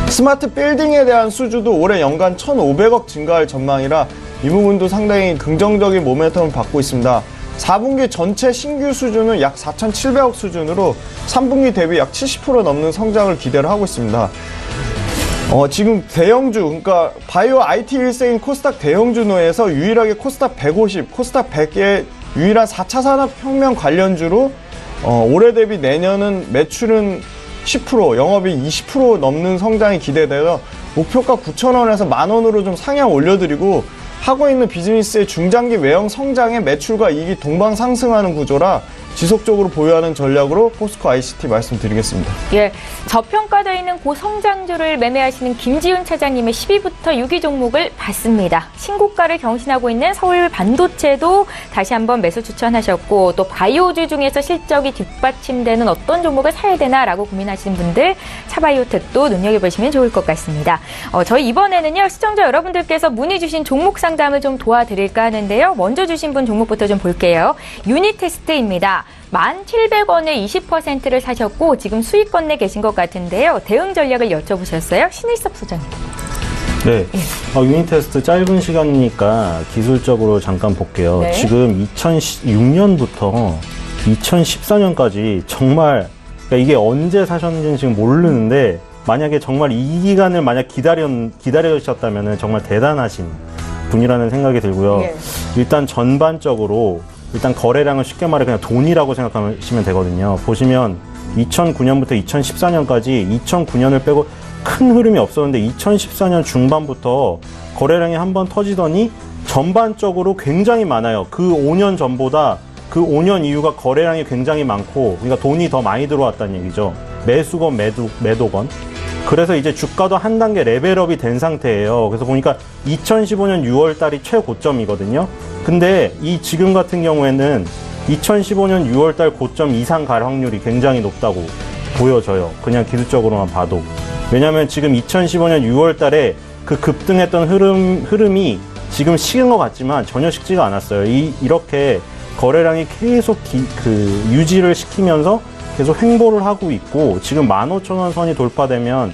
스마트 빌딩에 대한 수주도 올해 연간 1,500억 증가할 전망이라 이 부분도 상당히 긍정적인 모멘텀을 받고 있습니다. 4분기 전체 신규 수주는 약 4,700억 수준으로 3분기 대비 약 70% 넘는 성장을 기대를 하고 있습니다. 지금 대형주, 그러니까 바이오 IT 일세인 코스닥 대형주노에서 유일하게 코스닥 150, 코스닥 100의 유일한 4차 산업혁명 관련주로 올해 대비 내년은 매출은 10%, 영업이 20% 넘는 성장이 기대되어 목표가 9,000원에서 10,000원으로 좀 상향 올려드리고, 하고 있는 비즈니스의 중장기 외형 성장에 매출과 이익이 동방 상승하는 구조라 지속적으로 보유하는 전략으로 포스코 ICT 말씀드리겠습니다. 예, 저평가되어 있는 고성장주를 매매하시는 김지훈 차장님의 10위부터 6위 종목을 봤습니다. 신고가를 경신하고 있는 서울 반도체도 다시 한번 매수 추천하셨고, 또 바이오주 중에서 실적이 뒷받침되는 어떤 종목을 사야 되나라고 고민하시는 분들 차바이오텍도 눈여겨보시면 좋을 것 같습니다. 저희 이번에는요, 시청자 여러분들께서 문의 주신 종목 상담을 좀 도와드릴까 하는데요. 먼저 주신 분 종목부터 좀 볼게요. 유니테스트입니다. 1,700원에 20%를 사셨고 지금 수익권 내 계신 것 같은데요. 대응 전략을 여쭤보셨어요. 신일섭 소장님. 네, 유니테스트 짧은 시간이니까 기술적으로 잠깐 볼게요. 네. 지금 2006년부터 2014년까지 정말, 그러니까 이게 언제 사셨는지는 지금 모르는데, 만약에 정말 이 기간을 만약 기다리셨다면 정말 대단하신 분이라는 생각이 들고요. 예. 일단 전반적으로 일단 거래량을 쉽게 말해 그냥 돈이라고 생각하시면 되거든요. 보시면 2009년부터 2014년까지 2009년을 빼고 큰 흐름이 없었는데 2014년 중반부터 거래량이 한번 터지더니 전반적으로 굉장히 많아요. 그 5년 전보다 그 5년 이후가 거래량이 굉장히 많고, 그러니까 돈이 더 많이 들어왔다는 얘기죠. 매수건, 매도건. 그래서 이제 주가도 한 단계 레벨업이 된 상태예요. 그래서 보니까 2015년 6월 달이 최고점이거든요. 근데 이 지금 같은 경우에는 2015년 6월 달 고점 이상 갈 확률이 굉장히 높다고 보여져요. 그냥 기술적으로만 봐도. 왜냐면 지금 2015년 6월 달에 그 급등했던 흐름이 지금 식은 것 같지만 전혀 식지가 않았어요. 이렇게 거래량이 계속 유지를 시키면서 계속 횡보를 하고 있고, 지금 15,000원 선이 돌파되면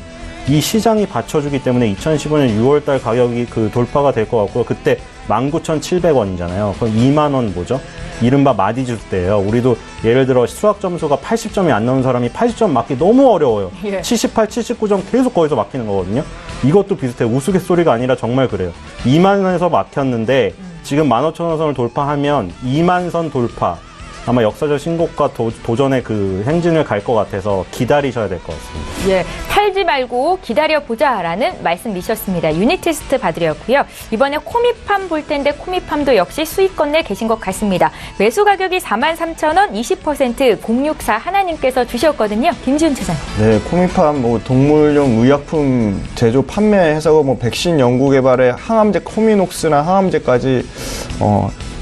이 시장이 받쳐주기 때문에 2015년 6월달 가격이 돌파가 될 것 같고요. 그때 19,700원이잖아요. 그럼 2만원 뭐죠? 이른바 마디주 때예요. 우리도 예를 들어 수학 점수가 80점이 안 나오는 사람이 80점 맞기 너무 어려워요. 예. 78, 79점 계속 거기서 막히는 거거든요. 이것도 비슷해요. 우스갯소리가 아니라 정말 그래요. 2만원에서 막혔는데 지금 15,000원 선을 돌파하면 2만선 돌파, 아마 역사적 신고가 도전의 그 행진을 갈 것 같아서 기다리셔야 될 것 같습니다. 예, 팔지 말고 기다려보자라는 말씀 미셨습니다. 유니테스트 봐드렸고요. 이번에 코미팜 볼 텐데 코미팜도 역시 수익권 내 계신 것 같습니다. 매수 가격이 43,000원, 20% 064 하나님께서 주셨거든요. 김지훈 차장님. 네, 코미팜 동물용 의약품 제조 판매해서 백신 연구 개발에 항암제 코미녹스나 항암제까지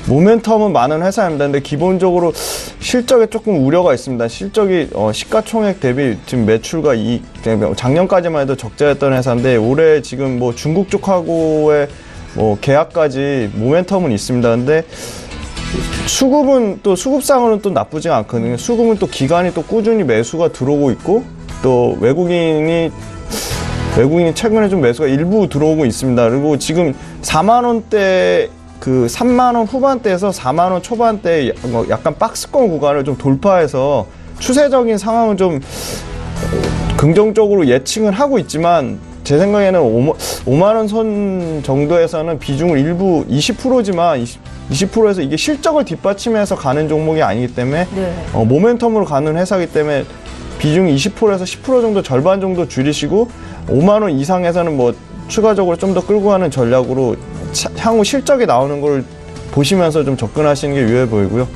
모멘텀은 많은 회사입니다. 근데 기본적으로 실적에 조금 우려가 있습니다. 실적이 시가총액 대비 지금 매출과 이익, 작년까지만 해도 적자였던 회사인데 올해 지금 중국 쪽하고의 계약까지 모멘텀은 있습니다. 근데 수급은 또 수급상으로는 또 나쁘지 않거든요. 수급은 또 기간이 또 꾸준히 매수가 들어오고 있고, 또 외국인이 최근에 좀 매수가 일부 들어오고 있습니다. 그리고 지금 4만 원대 3만원 후반대에서 4만원 초반대 약간 박스권 구간을 좀 돌파해서 추세적인 상황은 좀 긍정적으로 예측을 하고 있지만, 제 생각에는 5만원 선 정도에서는 비중을 일부 20%지만 20%에서 이게 실적을 뒷받침해서 가는 종목이 아니기 때문에 네. 모멘텀으로 가는 회사이기 때문에 비중 20%에서 10% 정도 절반 정도 줄이시고 5만원 이상에서는 추가적으로 좀 더 끌고 가는 전략으로 향후 실적이 나오는 걸 보시면서 좀 접근하시는 게 유효해 보이고요.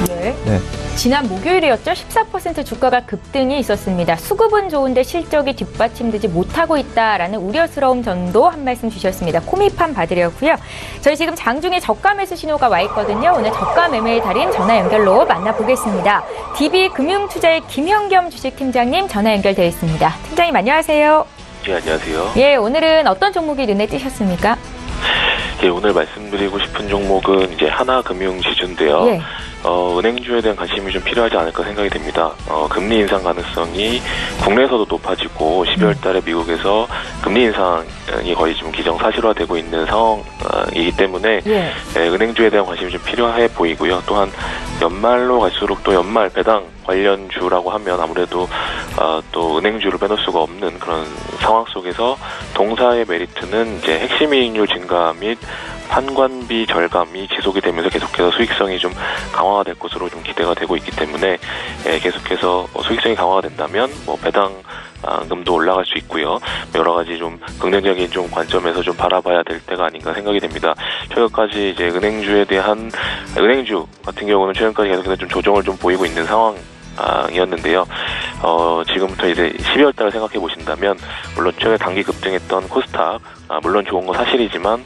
네. 네. 지난 목요일이었죠. 14% 주가가 급등이 있었습니다. 수급은 좋은데 실적이 뒷받침되지 못하고 있다라는 우려스러운 점도 한 말씀 주셨습니다. 코미판 받으려고요. 저희 지금 장중에 저가 매수 신호가 와 있거든요. 오늘 저가 매매의 달인 전화 연결로 만나보겠습니다. DB금융투자의 김현겸 주식팀장님 전화 연결되어 있습니다. 팀장님 안녕하세요. 예, 안녕하세요. 예, 오늘은 어떤 종목이 눈에 띄셨습니까? 예, 오늘 말씀드리고 싶은 종목은 이제 하나금융지주인데요. 예. 은행주에 대한 관심이 좀 필요하지 않을까 생각이 됩니다. 금리 인상 가능성이 국내에서도 높아지고 12월 달에 미국에서 금리 인상이 거의 지금 기정사실화되고 있는 상황이기 때문에 예. 은행주에 대한 관심이 좀 필요해 보이고요. 또한 연말로 갈수록 또 연말 배당 관련주라고 하면 아무래도 또 은행주를 빼놓을 수가 없는 그런 상황 속에서 동사의 메리트는 이제 핵심 이익률 증가 및 판관비 절감이 지속이 되면서 계속해서 수익성이 좀 강화가 될 것으로 좀 기대가 되고 있기 때문에 계속해서 수익성이 강화가 된다면 뭐 배당금도 올라갈 수 있고요. 여러 가지 좀 긍정적인 좀 관점에서 좀 바라봐야 될 때가 아닌가 생각이 됩니다. 최근까지 이제 은행주 같은 경우는 최근까지 계속해서 좀 조정을 좀 보이고 있는 상황이었는데요. 지금부터 이제 12월 달을 생각해 보신다면 물론 최근에 단기 급등했던 코스닥 물론 좋은 건 사실이지만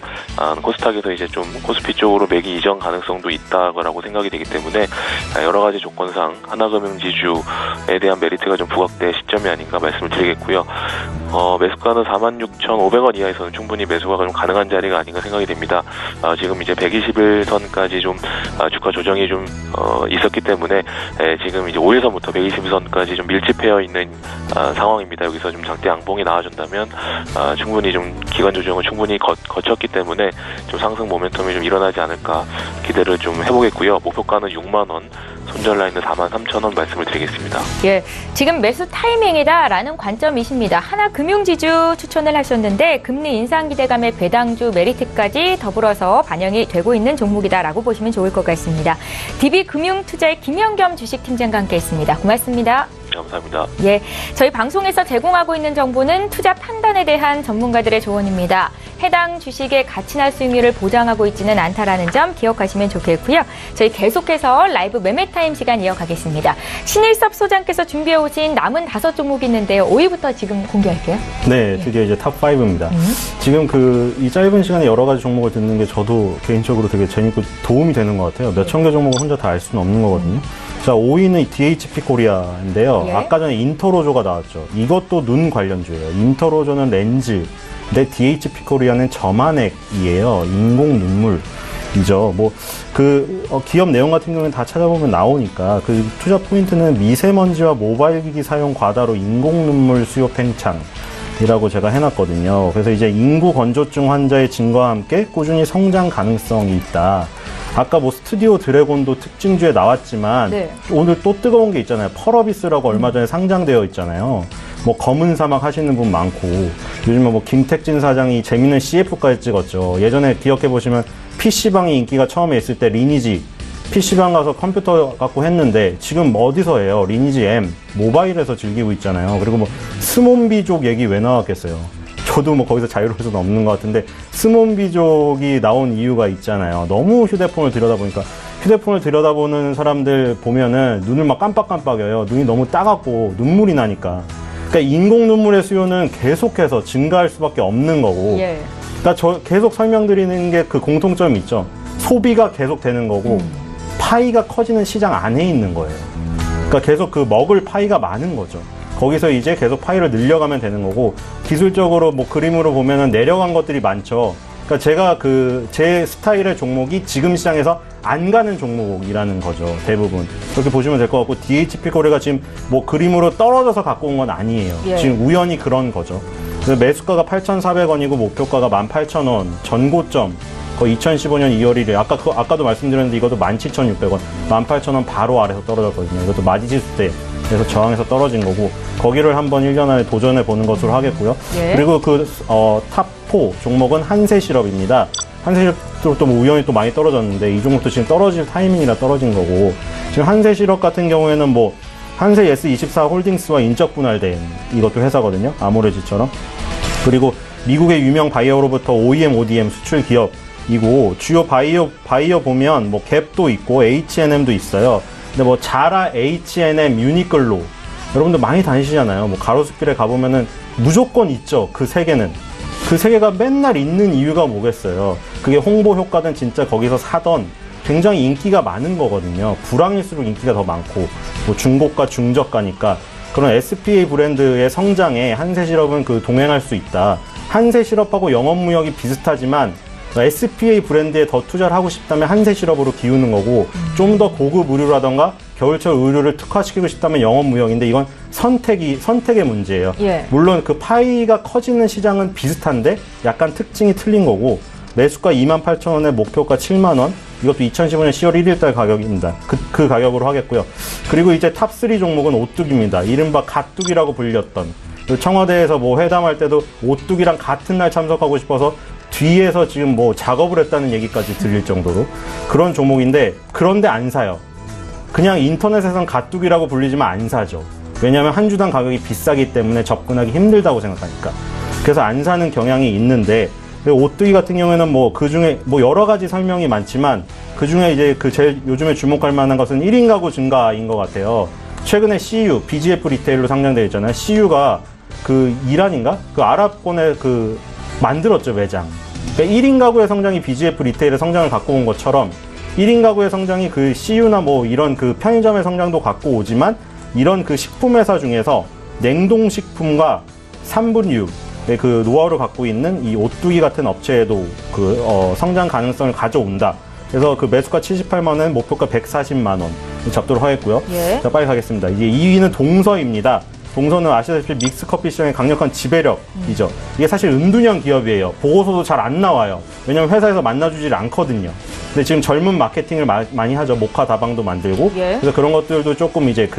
코스닥에서 이제 좀 코스피 쪽으로 매기 이전 가능성도 있다고 생각이 되기 때문에 여러 가지 조건상 하나금융지주에 대한 메리트가 좀 부각될 시점이 아닌가 말씀을 드리겠고요. 매수가는 46,500원 이하에서는 충분히 매수가 좀 가능한 자리가 아닌가 생각이 됩니다. 지금 이제 121선까지 좀 주가 조정이 좀 있었기 때문에 지금 이제 5일선부터 120선까지 좀 밀집되어 있는 상황입니다. 여기서 좀 장대 양봉이 나와준다면 충분히 좀 기간 조정을 충분히 거쳤기 때문에 좀 상승 모멘텀이 좀 일어나지 않을까 기대를 좀 해보겠고요. 목표가는 6만원, 손절 라인은 43,000원 말씀을 드리겠습니다. 예, 지금 매수 타이밍이다라는 관점이십니다. 하나금융지주 추천을 하셨는데 금리 인상 기대감의 배당주 메리트까지 더불어서 반영이 되고 있는 종목이다라고 보시면 좋을 것 같습니다. DB금융투자의 김현겸 주식팀장과 함께했습니다. 고맙습니다. 감사합니다. 예, 저희 방송에서 제공하고 있는 정보는 투자 판단에 대한 전문가들의 조언입니다. 해당 주식의 가치나 수익률을 보장하고 있지는 않다라는 점 기억하시면 좋겠고요. 저희 계속해서 라이브 매매타임 시간 이어가겠습니다. 신일섭 소장께서 준비해 오신 남은 5종목이 있는데요. 5위부터 지금 공개할게요. 네, 드디어 이제 탑5입니다. 지금 이 짧은 시간에 여러 가지 종목을 듣는 게 저도 개인적으로 되게 재밌고 도움이 되는 것 같아요. 몇천 개 종목을 혼자 다 알 수는 없는 거거든요. 자, 5위는 DHP 코리아인데요. 예. 아까 전에 인터로조가 나왔죠. 이것도 눈 관련주예요. 인터로조는 렌즈, 근데 DHP 코리아는 점화액이에요. 인공 눈물이죠. 기업 내용 같은 경우는 다 찾아보면 나오니까 그 투자 포인트는 미세먼지와 모바일 기기 사용 과다로 인공 눈물 수요 팽창이라고 제가 해놨거든요. 그래서 이제 인구 건조증 환자의 증가와 함께 꾸준히 성장 가능성이 있다. 아까 스튜디오 드래곤도 특징주에 나왔지만 네. 오늘 또 뜨거운 게 있잖아요. 펄어비스라고 얼마 전에 상장되어 있잖아요. 검은 사막 하시는 분 많고 요즘에 김택진 사장이 재밌는 CF까지 찍었죠. 예전에 기억해 보시면 PC방이 인기가 처음에 있을 때 리니지 PC방 가서 컴퓨터 갖고 했는데 지금 어디서 해요? 리니지 M 모바일에서 즐기고 있잖아요. 그리고 스몬비족 얘기 왜 나왔겠어요? 저도 거기서 자유로워서는 없는 것 같은데 스몬비족이 나온 이유가 있잖아요. 너무 휴대폰을 들여다보는 사람들 보면은 눈을 막 깜빡깜빡여요. 눈이 너무 따갑고 눈물이 나니까. 그러니까 인공 눈물의 수요는 계속해서 증가할 수밖에 없는 거고. 예. 그러니까 저 계속 설명드리는 게 그 공통점이 있죠. 소비가 계속 되는 거고 파이가 커지는 시장 안에 있는 거예요. 그러니까 계속 먹을 파이가 많은 거죠. 거기서 이제 계속 파이를 늘려가면 되는 거고 기술적으로 그림으로 보면은 내려간 것들이 많죠. 그러니까 제가 제 스타일의 종목이 지금 시장에서 안 가는 종목이라는 거죠. 대부분. 그렇게 보시면 될 것 같고 DHP 코리아가 지금 그림으로 떨어져서 갖고 온 건 아니에요. 예. 지금 우연히 그런 거죠. 그래서 매수가가 8,400원이고 목표가가 18,000원, 전고점 거의 2015년 2월 1일 아까도 말씀드렸는데 이것도 17,600원, 18,000원 바로 아래서 떨어졌거든요. 이것도 마디지수 때에서 저항해서 떨어진 거고 거기를 한번 1년 안에 도전해 보는 것으로 하겠고요. 예. 그리고 탑4 종목은 한세실업입니다. 한세실업도 또 우연히 또 많이 떨어졌는데 이 종목도 지금 떨어질 타이밍이라 떨어진 거고 지금 한세실업 같은 경우에는 한세 S24 홀딩스와 인적 분할된 이것도 회사거든요. 아모레지처럼. 그리고 미국의 유명 바이어로부터 OEM, ODM 수출 기업이고 주요 바이어 보면 갭도 있고 H&M도 있어요. 근데 뭐 자라, H&M, 유니클로 여러분들 많이 다니시잖아요. 뭐 가로수길에 가보면은 무조건 있죠. 그 세 개는. 그 세 개가 맨날 있는 이유가 뭐겠어요. 그게 홍보 효과든 진짜 거기서 사던 굉장히 인기가 많은 거거든요. 불황일수록 인기가 더 많고 뭐 중고가, 중저가니까 그런 SPA 브랜드의 성장에 한세실업은 그 동행할 수 있다. 한세실업하고 영업무역이 비슷하지만 SPA 브랜드에 더 투자를 하고 싶다면 한세실업으로 기우는 거고 좀 더 고급 의류라던가 겨울철 의류를 특화시키고 싶다면 영업무역인데 이건 선택의 문제예요. 예. 물론 그 파이가 커지는 시장은 비슷한데 약간 특징이 틀린 거고 매수가 28,000원에 목표가 7만원 이것도 2015년 10월 1일달 가격입니다. 그 가격으로 하겠고요. 그리고 이제 탑3 종목은 오뚜기입니다. 이른바 갓뚜기라고 불렸던 청와대에서 뭐 회담할 때도 오뚜기랑 같은 날 참석하고 싶어서 뒤에서 지금 뭐 작업을 했다는 얘기까지 들릴 정도로 그런 종목인데 그런데 안 사요. 그냥 인터넷에선 갓뚜기라고 불리지만 안 사죠. 왜냐하면 한 주당 가격이 비싸기 때문에 접근하기 힘들다고 생각하니까. 그래서 안 사는 경향이 있는데 오뚜기 같은 경우에는 뭐 그 중에 뭐 여러 가지 설명이 많지만 그 중에 이제 그 제일 요즘에 주목할 만한 것은 1인 가구 증가인 것 같아요. 최근에 CU, BGF 리테일로 상장되어 있잖아요. CU가 그 이란인가? 그 아랍권에 그 만들었죠, 매장. 그러니까 1인 가구의 성장이 BGF 리테일의 성장을 갖고 온 것처럼 1인 가구의 성장이 그 CU나 뭐 이런 그 편의점의 성장도 갖고 오지만 이런 그 식품회사 중에서 냉동식품과 3분유 그 노하우를 갖고 있는 이 오뚜기 같은 업체에도 그 성장 가능성을 가져온다. 그래서 그 매수가 78만원, 목표가 140만원 잡도록 하겠고요. 예. 자, 빨리 가겠습니다. 이제 2위는 동서입니다. 동서는 아시다시피 믹스커피 시장의 강력한 지배력이죠. 이게 사실 은둔형 기업이에요. 보고서도 잘 안 나와요. 왜냐면 회사에서 만나주질 않거든요. 근데 지금 젊은 마케팅을 많이 하죠. 모카 다방도 만들고. 예. 그래서 그런 것들도 조금 이제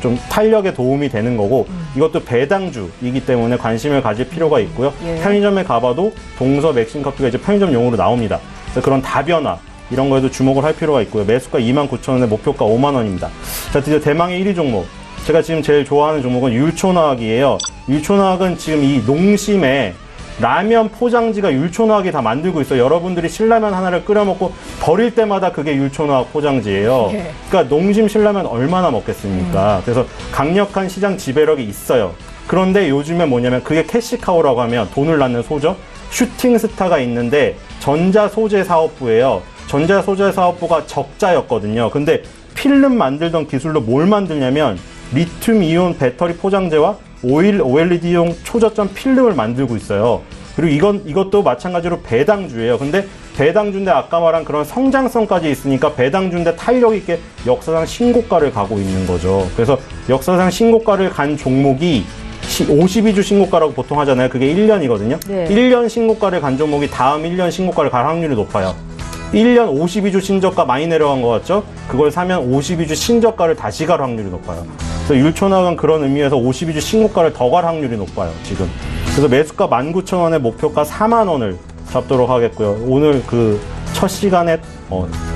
좀 탄력에 도움이 되는 거고, 이것도 배당주이기 때문에 관심을 가질 필요가 있고요. 예. 편의점에 가봐도 동서 맥심커피가 이제 편의점용으로 나옵니다. 그래서 그런 다변화, 이런 거에도 주목을 할 필요가 있고요. 매수가 29,000원에 목표가 5만원입니다. 자, 드디어 대망의 1위 종목. 제가 지금 제일 좋아하는 종목은 율촌화학이에요. 율촌화학은 지금 이 농심에 라면 포장지가 율촌화학이 다 만들고 있어요. 여러분들이 신라면 하나를 끓여 먹고 버릴 때마다 그게 율촌화학 포장지예요. 네. 그러니까 농심 신라면 얼마나 먹겠습니까? 그래서 강력한 시장 지배력이 있어요. 그런데 요즘에 뭐냐면 그게 캐시카우라고 하면 돈을 낳는 소죠. 슈팅스타가 있는데 전자소재사업부예요. 전자소재사업부가 적자였거든요. 근데 필름 만들던 기술로 뭘 만드냐면 리튬 이온 배터리 포장재와 OLED용 초저점 필름을 만들고 있어요. 그리고 이것도 마찬가지로 배당주예요. 근데 배당주인데 아까 말한 그런 성장성까지 있으니까 배당주인데 탄력 있게 역사상 신고가를 가고 있는 거죠. 그래서 역사상 신고가를 간 종목이 52주 신고가라고 보통 하잖아요. 그게 1년이거든요. 네. 1년 신고가를 간 종목이 다음 1년 신고가를 갈 확률이 높아요. 1년 52주 신저가 많이 내려간 것 같죠? 그걸 사면 52주 신저가를 다시 갈 확률이 높아요. 그래서 율촌화학은 그런 의미에서 52주 신고가를 더 갈 확률이 높아요, 지금. 그래서 매수가 19,000원에 목표가 4만원을 잡도록 하겠고요. 오늘 그 첫 시간에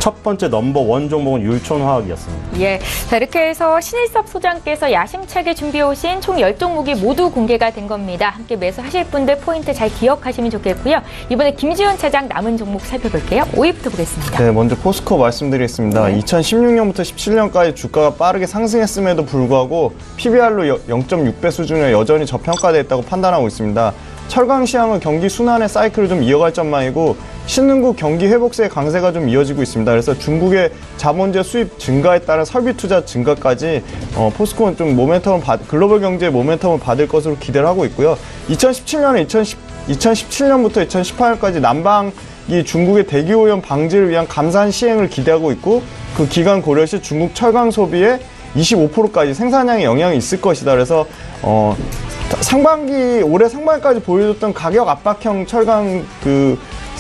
첫 번째 넘버1 종목은 율촌화학이었습니다. 예. 자, 이렇게 해서 신일섭 소장께서 야심차게 준비해 오신 총 10종목이 모두 공개가 된 겁니다. 함께 매수하실 분들 포인트 잘 기억하시면 좋겠고요. 이번에 김지훈 차장 남은 종목 살펴볼게요. 5위부터 보겠습니다. 네, 먼저 포스코 말씀드리겠습니다. 네. 2016년부터 17년까지 주가가 빠르게 상승했음에도 불구하고 PBR로 0.6배 수준에 여전히 저평가되어 있다고 판단하고 있습니다. 철강 시황은 경기 순환의 사이클을 좀 이어갈 전망이고 신흥국 경기 회복세의 강세가 좀 이어지고 있습니다. 그래서 중국의 자본재 수입 증가에 따른 설비 투자 증가까지 포스코는 좀 글로벌 경제의 모멘텀을 받을 것으로 기대를 하고 있고요. 2017년부터 2018년까지 남방이 중국의 대기오염 방지를 위한 감산 시행을 기대하고 있고 그 기간 고려 시 중국 철강 소비에 25%까지 생산량에 영향이 있을 것이다. 그래서 올해 상반기까지 보여줬던 가격 압박형 철강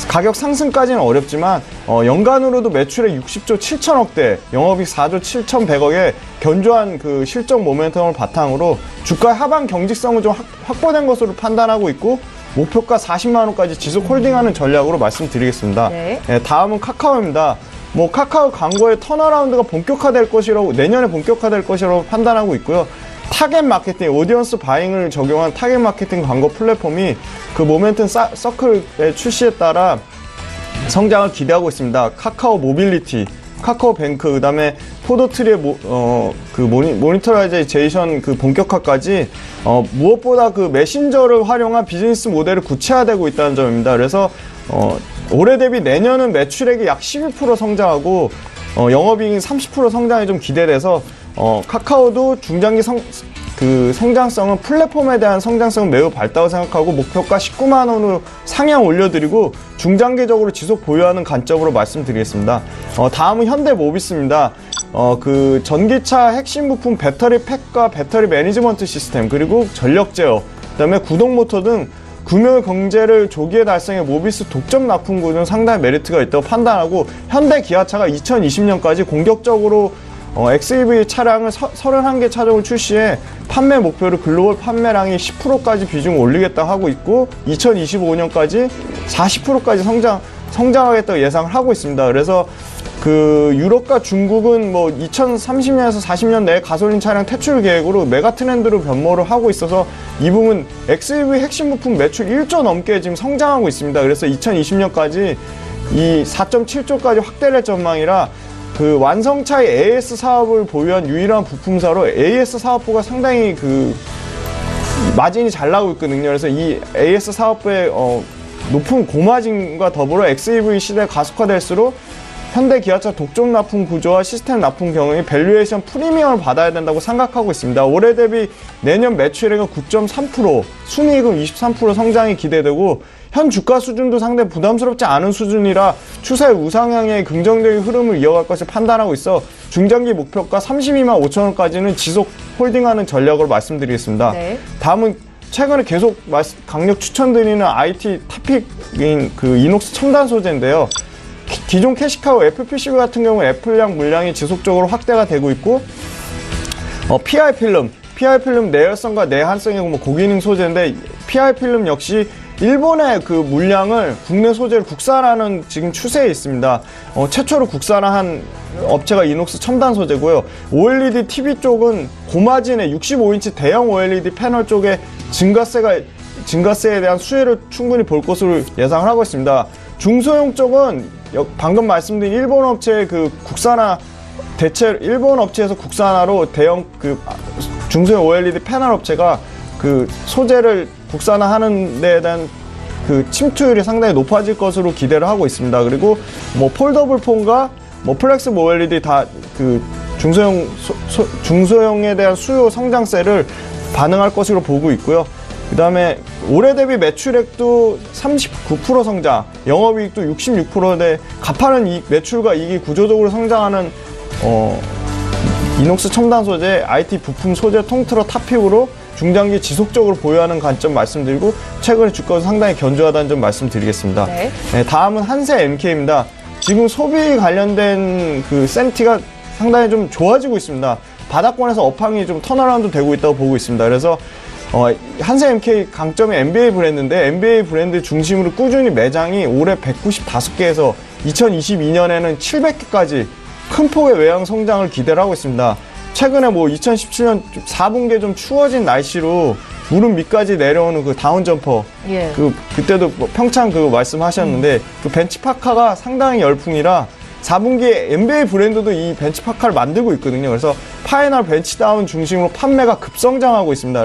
가격 상승까지는 어렵지만 연간으로도 매출의 60조 7천억대, 영업이익 4조 7,100억의 견조한 그 실적 모멘텀을 바탕으로 주가의 하방 경직성은 좀 확보된 것으로 판단하고 있고 목표가 40만 원까지 지속 홀딩하는 전략으로 말씀드리겠습니다. 네. 네, 다음은 카카오입니다. 카카오 광고의 턴어라운드가 내년에 본격화될 것이라고 판단하고 있고요. 타겟 마케팅, 오디언스 바잉을 적용한 타겟 마케팅 광고 플랫폼이 그 모멘텀 서클의 출시에 따라 성장을 기대하고 있습니다. 카카오 모빌리티, 카카오뱅크, 그다음에 포도트리의 모니터라이제이션 그 본격화까지 무엇보다 그 메신저를 활용한 비즈니스 모델을 구체화되고 있다는 점입니다. 그래서 올해 대비 내년은 매출액이 약 12% 성장하고 영업이익이 30% 성장이 좀 기대돼서 카카오도 중장기 성장성은 플랫폼에 대한 성장성은 매우 밝다고 생각하고 목표가 19만 원으로 상향 올려드리고 중장기적으로 지속 보유하는 관점으로 말씀드리겠습니다. 다음은 현대모비스입니다. 그 전기차 핵심 부품 배터리 팩과 배터리 매니지먼트 시스템, 그리고 전력 제어, 그다음에 구동 모터 등 금융 경제를 조기에 달성해 모비스 독점 납품 구조는 상당히 메리트가 있다고 판단하고, 현대 기아차가 2020년까지 공격적으로 XEV 차량을 31개 차종을 출시해 판매 목표를 글로벌 판매량이 10%까지 비중을 올리겠다고 하고 있고, 2025년까지 40%까지 성장하겠다고 예상을 하고 있습니다. 그래서 그 유럽과 중국은 뭐 2030년에서 40년 내에 가솔린 차량 퇴출 계획으로 메가 트렌드로 변모를 하고 있어서 이 부분 XEV 핵심 부품 매출 1조 넘게 지금 성장하고 있습니다. 그래서 2020년까지 이 4.7조까지 확대될 전망이라 그 완성차의 AS 사업을 보유한 유일한 부품사로 AS 사업부가 상당히 그 마진이 잘 나오고 있거든요. 그래서 이 AS 사업부의 높은 고마진과 더불어 XEV 시대가 가속화될수록 현대 기아차 독점 납품 구조와 시스템 납품 경영이 밸류에이션 프리미엄을 받아야 된다고 생각하고 있습니다. 올해 대비 내년 매출액은 9.3%, 순이익은 23% 성장이 기대되고, 현 주가 수준도 상당히 부담스럽지 않은 수준이라 추세의 우상향의 긍정적인 흐름을 이어갈 것을 판단하고 있어 중장기 목표가 32만 5천 원까지는 지속 홀딩하는 전략으로 말씀드리겠습니다. 네. 다음은 최근에 계속 강력 추천드리는 IT 탑픽인 그 이녹스 첨단 소재인데요. 기존 캐시카우 FPCB 같은 경우 애플량 물량이 지속적으로 확대가 되고 있고, PI 필름 내열성과 내한성이 뭐 고기능 소재인데, PI 필름 역시 일본의 그 물량을 국내 소재로 국산화하는 지금 추세에 있습니다. 최초로 국산화한 업체가 이녹스 첨단 소재고요. OLED TV 쪽은 고마진의 65인치 대형 OLED 패널 쪽에 증가세에 대한 수혜를 충분히 볼 것으로 예상을 하고 있습니다. 중소형 쪽은 방금 말씀드린 일본 업체의 그 국산화 일본 업체에서 국산화로 대형 그 중소형 OLED 패널 업체가 그 소재를 국산화하는 데에 대한 그 침투율이 상당히 높아질 것으로 기대를 하고 있습니다. 그리고 뭐 폴더블 폰과 뭐 플렉스블 OLED 다 그 중소형에 대한 수요 성장세를 반응할 것으로 보고 있고요. 그 다음에 올해 대비 매출액도 39% 성장, 영업이익도 66%대 가파른 매출과 이익이 구조적으로 성장하는 이녹스 첨단 소재, IT 부품 소재 통틀어 탑픽으로 중장기 지속적으로 보유하는 관점 말씀드리고, 최근에 주가도 상당히 견조하다는 점 말씀드리겠습니다. 네. 네, 다음은 한세 MK입니다. 지금 소비 관련된 그 센티가 상당히 좀 좋아지고 있습니다. 바닥권에서 업황이 좀 턴어라운드 되고 있다고 보고 있습니다. 그래서 한세 MK 강점이 NBA 브랜드인데, NBA 브랜드 중심으로 꾸준히 매장이 올해 195개에서 2022년에는 700개까지 큰 폭의 외형 성장을 기대를 하고 있습니다. 최근에 뭐 2017년 4분기에 좀 추워진 날씨로 무릎 밑까지 내려오는 그 다운 점퍼, 예. 그때도 뭐 평창 그거 말씀하셨는데, 그 벤치 파카가 상당히 열풍이라 4분기에 NBA 브랜드도 이 벤치 파카를 만들고 있거든요. 그래서 파이널 벤치 다운 중심으로 판매가 급성장하고 있습니다.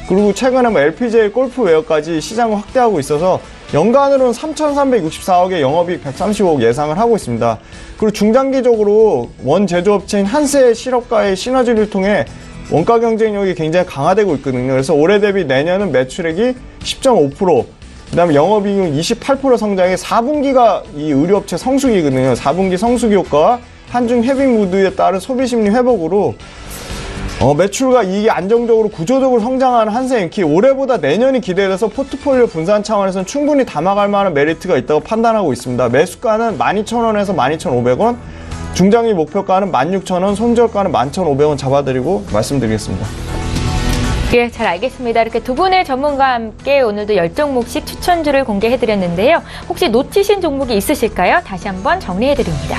그리고 최근에 뭐 LPGA 골프웨어까지 시장을 확대하고 있어서 연간으로는 3,364억의 영업이익 135억 예상을 하고 있습니다. 그리고 중장기적으로 원 제조업체인 한세 실업과의 시너지를 통해 원가 경쟁력이 굉장히 강화되고 있거든요. 그래서 올해 대비 내년은 매출액이 10.5%, 그 다음에 영업이익은 28% 성장해 4분기가 이 의류업체 성수기거든요. 4분기 성수기 효과와 한중 헤빙 무드에 따른 소비심리 회복으로 매출과 이익이 안정적으로 구조적으로 성장하는 한세 MK, 올해보다 내년이 기대돼서 포트폴리오 분산 차원에서는 충분히 담아갈 만한 메리트가 있다고 판단하고 있습니다. 매수가는 12,000원에서 12,500원, 중장기 목표가는 16,000원, 손절가는 11,500원 잡아드리고 말씀드리겠습니다. 예, 잘 알겠습니다. 이렇게 두 분의 전문가와 함께 오늘도 10종목씩 추천주를 공개해드렸는데요. 혹시 놓치신 종목이 있으실까요? 다시 한번 정리해드립니다.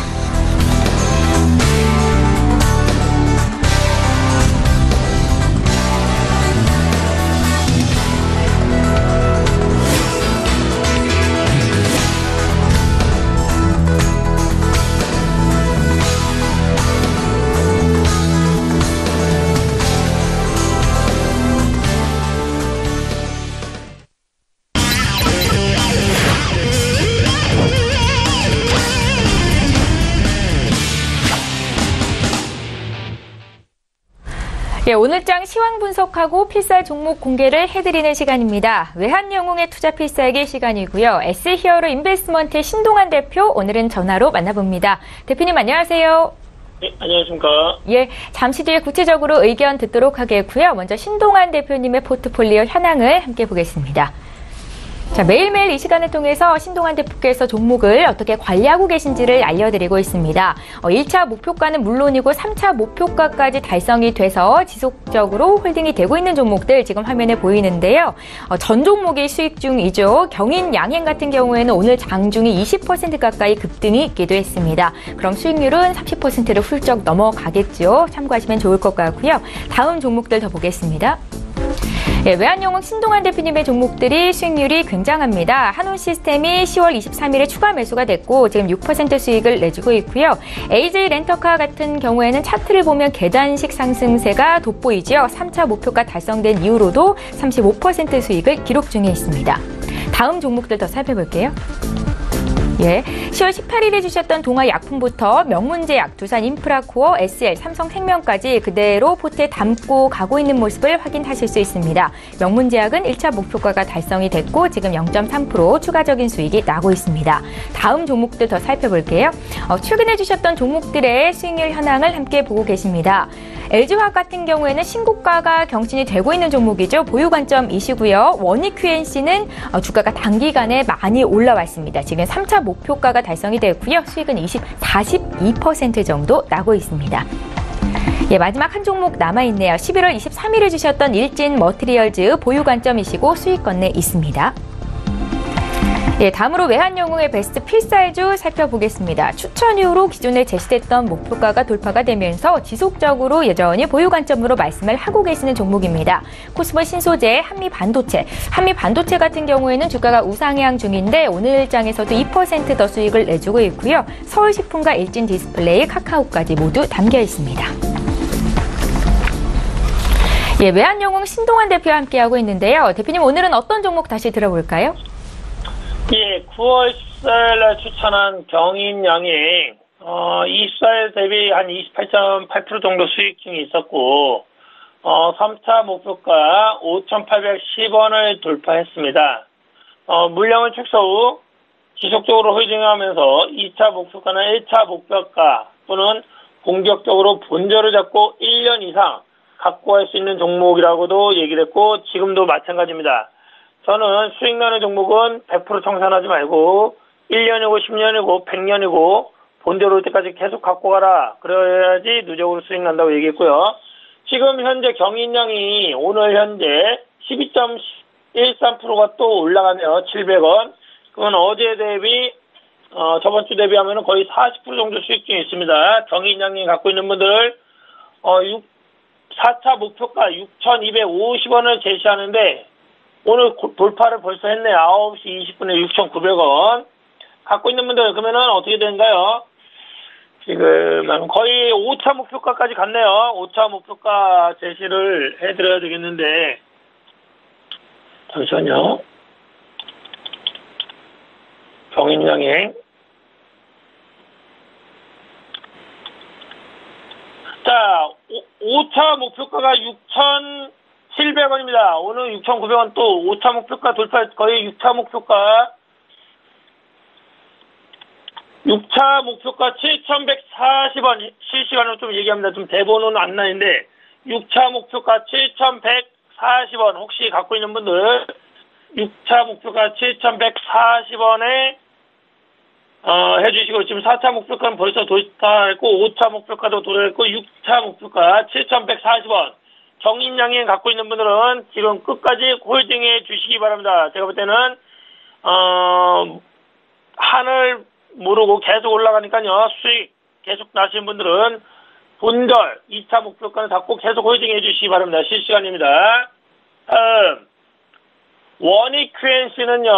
오늘장 시황 분석하고 필살 종목 공개를 해드리는 시간입니다. 외환영웅의 투자 필살기 시간이고요. S히어로 인베스트먼트의 신동환 대표 오늘은 전화로 만나봅니다. 대표님 안녕하세요. 네, 안녕하십니까. 예, 잠시 뒤에 구체적으로 의견 듣도록 하겠고요. 먼저 신동환 대표님의 포트폴리오 현황을 함께 보겠습니다. 자, 매일매일 이 시간을 통해서 신동환 대표께서 종목을 어떻게 관리하고 계신지를 알려드리고 있습니다. 1차 목표가는 물론이고 3차 목표가까지 달성이 돼서 지속적으로 홀딩이 되고 있는 종목들 지금 화면에 보이는데요. 전 종목이 수익 중이죠. 경인 양행 같은 경우에는 오늘 장중이 20% 가까이 급등이 있기도 했습니다. 그럼 수익률은 30%를 훌쩍 넘어가겠죠. 참고하시면 좋을 것 같고요. 다음 종목들 더 보겠습니다. 네, 외환영웅 신동환 대표님의 종목들이 수익률이 굉장합니다. 한온시스템이 10월 23일에 추가 매수가 됐고 지금 6% 수익을 내주고 있고요. AJ 렌터카 같은 경우에는 차트를 보면 계단식 상승세가 돋보이죠. 3차 목표가 달성된 이후로도 35% 수익을 기록 중에 있습니다. 다음 종목들 더 살펴볼게요. 예, 10월 18일에 주셨던 동아약품부터 명문제약, 두산인프라코어, SL, 삼성생명까지 그대로 포트에 담고 가고 있는 모습을 확인하실 수 있습니다. 명문제약은 1차 목표가가 달성이 됐고 지금 0.3% 추가적인 수익이 나고 있습니다. 다음 종목들 더 살펴볼게요. 최근에 주셨던 종목들의 수익률 현황을 함께 보고 계십니다. LG화학 같은 경우에는 신고가가 경신이 되고 있는 종목이죠. 보유 관점이시고요. 원익QNC는 주가가 단기간에 많이 올라왔습니다. 지금 3차 목표가가 달성이 되었고요. 수익은 42% 정도 나고 있습니다. 예, 마지막 한 종목 남아있네요. 11월 23일에 주셨던 일진 머티리얼즈 보유 관점이시고 수익권 내 있습니다. 예, 다음으로 외환영웅의 베스트 필살주 살펴보겠습니다. 추천 이후로 기존에 제시됐던 목표가가 돌파가 되면서 지속적으로 여전히 보유 관점으로 말씀을 하고 계시는 종목입니다. 코스모 신소재, 한미반도체 같은 경우에는 주가가 우상향 중인데 오늘 장에서도 2% 더 수익을 내주고 있고요. 서울식품과 일진디스플레이, 카카오까지 모두 담겨 있습니다. 예, 외환영웅 신동환 대표와 함께하고 있는데요. 대표님 오늘은 어떤 종목 다시 들어볼까요? 예, 9월 14일날 추천한 경인양행, 24일 대비 한 28.8% 정도 수익 중에 있었고, 3차 목표가 5,810원을 돌파했습니다. 물량을 축소 후 지속적으로 홀딩하면서 2차 목표가나 1차 목표가 또는 공격적으로 본저를 잡고 1년 이상 갖고 갈 수 있는 종목이라고도 얘기를 했고, 지금도 마찬가지입니다. 저는 수익 나는 종목은 100% 청산하지 말고 1년이고 10년이고 100년이고 본대로 올 때까지 계속 갖고 가라. 그래야지 누적으로 수익 난다고 얘기했고요. 지금 현재 경인양이 오늘 현재 12.13%가 또 올라가네요. 700원. 그건 어제 대비 저번 주 대비하면 거의 40% 정도 수익 중에 있습니다. 경인양이 갖고 있는 분들 4차 목표가 6,250원을 제시하는데 오늘 돌파를 벌써 했네요. 9시 20분에 6,900원. 갖고 있는 분들, 그러면은 어떻게 되는가요? 지금 거의 5차 목표가까지 갔네요. 5차 목표가 제시를 해드려야 되겠는데. 잠시만요. 경인양행. 자, 5차 목표가가 6,700원입니다. 오늘 6,900원 또 5차 목표가 돌파, 거의 6차 목표가 7,140원, 실시간으로 좀 얘기합니다. 좀 대본은 안 나는데, 6차 목표가 7,140원, 혹시 갖고 있는 분들, 6차 목표가 7,140원에, 해주시고, 지금 4차 목표가는 벌써 도달했고, 5차 목표가도 도달했고, 6차 목표가 7,140원. 경인양행 갖고 있는 분들은 지금 끝까지 홀딩해 주시기 바랍니다. 제가 볼 때는 한을 모르고 계속 올라가니까요. 수익 계속 나시는 분들은 본절 2차 목표가는 잡고 계속 홀딩해 주시기 바랍니다. 실시간입니다. 다음 원익QNC는요.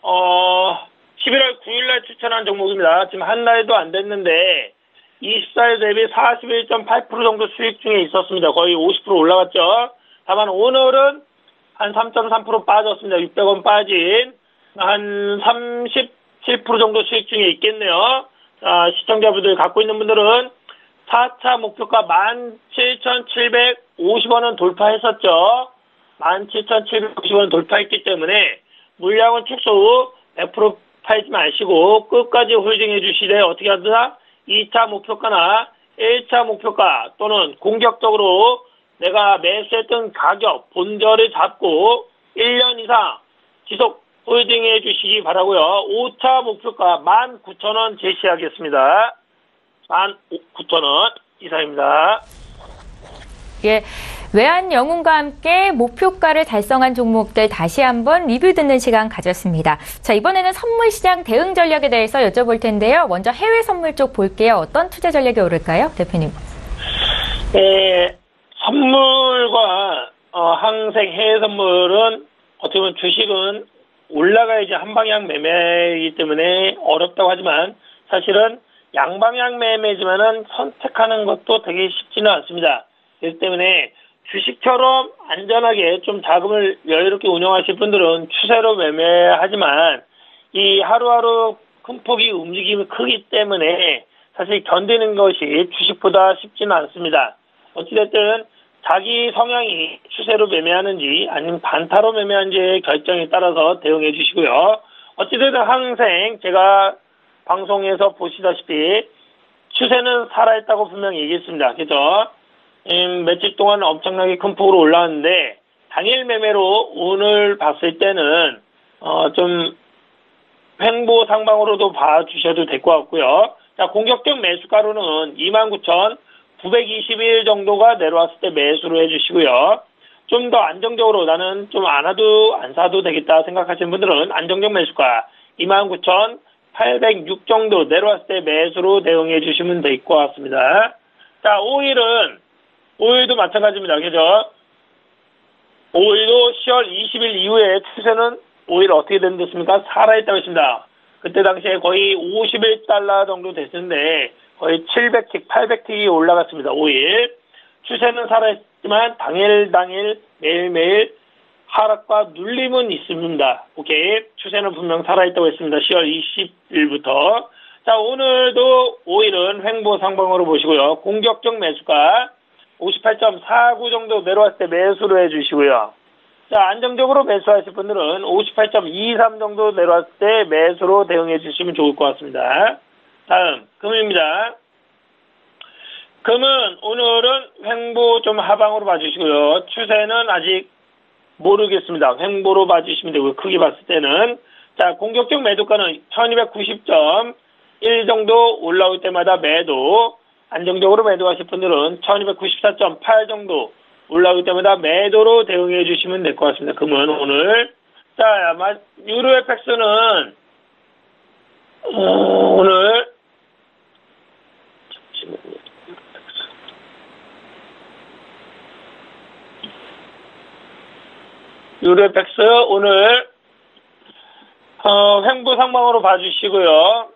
11월 9일날 추천한 종목입니다. 지금 한 달도 안 됐는데 24일 대비 41.8% 정도 수익 중에 있었습니다. 거의 50% 올라갔죠. 다만 오늘은 한 3.3% 빠졌습니다. 600원 빠진 한 37% 정도 수익 중에 있겠네요. 시청자분들 갖고 있는 분들은 4차 목표가 17,700 17,750원은 돌파했었죠. 17,750원은 돌파했기 때문에 물량은 축소 후 100% 팔지 마시고 끝까지 홀딩해 주시되 어떻게 하더라? 2차 목표가나 1차 목표가 또는 공격적으로 내가 매수했던 가격 본절을 잡고 1년 이상 지속 홀딩해 주시기 바라고요. 5차 목표가 19,000원 제시하겠습니다. 19,000원 이상입니다. 예, 외환 영웅과 함께 목표가를 달성한 종목들 다시 한번 리뷰 듣는 시간 가졌습니다. 자, 이번에는 선물 시장 대응 전략에 대해서 여쭤볼 텐데요. 먼저 해외 선물 쪽 볼게요. 어떤 투자 전략이 오를까요, 대표님? 네, 선물과 항생 해외 선물은 어떻게 보면 주식은 올라가야지 한 방향 매매이기 때문에 어렵다고 하지만 사실은 양방향 매매지만은 선택하는 것도 되게 쉽지는 않습니다. 그렇기 때문에 주식처럼 안전하게 좀 자금을 여유롭게 운영하실 분들은 추세로 매매하지만 이 하루하루 큰 폭이 움직임이 크기 때문에 사실 견디는 것이 주식보다 쉽지는 않습니다. 어찌됐든 자기 성향이 추세로 매매하는지 아니면 반타로 매매하는지의 결정에 따라서 대응해 주시고요. 어찌됐든 항생 제가 방송에서 보시다시피 추세는 살아있다고 분명히 얘기했습니다. 그죠? 며칠 동안 엄청나게 큰 폭으로 올라왔는데 당일 매매로 오늘 봤을 때는 좀 횡보 상방으로도 봐주셔도 될 것 같고요. 자, 공격적 매수가로는 29,921 정도가 내려왔을 때 매수를 해주시고요. 좀 더 안정적으로 나는 좀 안 사도 되겠다 생각하시는 분들은 안정적 매수가 29,806 정도 내려왔을 때 매수로 대응해 주시면 될 것 같습니다. 자, 오일도 마찬가지입니다. 그죠? 오일도 10월 20일 이후에 추세는 오일 어떻게 됐습니까? 살아있다고 했습니다. 그때 당시에 거의 51달러 정도 됐는데 거의 700틱, 800틱이 올라갔습니다. 오일. 추세는 살아있지만 당일 매일매일 하락과 눌림은 있습니다. 오케이. 추세는 분명 살아있다고 했습니다. 10월 20일부터. 자, 오늘도 오일은 횡보 상방으로 보시고요. 공격적 매수가 58.49 정도 내려왔을 때 매수를 해주시고요. 자, 안정적으로 매수하실 분들은 58.23 정도 내려왔을 때 매수로 대응해 주시면 좋을 것 같습니다. 다음, 금입니다. 금은 오늘은 횡보 좀 하방으로 봐주시고요. 추세는 아직 모르겠습니다. 횡보로 봐주시면 되고요. 크게 봤을 때는. 자, 공격적 매도가는 1290.1 정도 올라올 때마다 매도. 안정적으로 매도하실 분들은 1294.8 정도 올라올 때마다 매도로 대응해 주시면 될 것 같습니다. 금은 오늘. 자, 유로 FX는 오늘 유로 FX 오늘 횡보 상방으로 봐주시고요.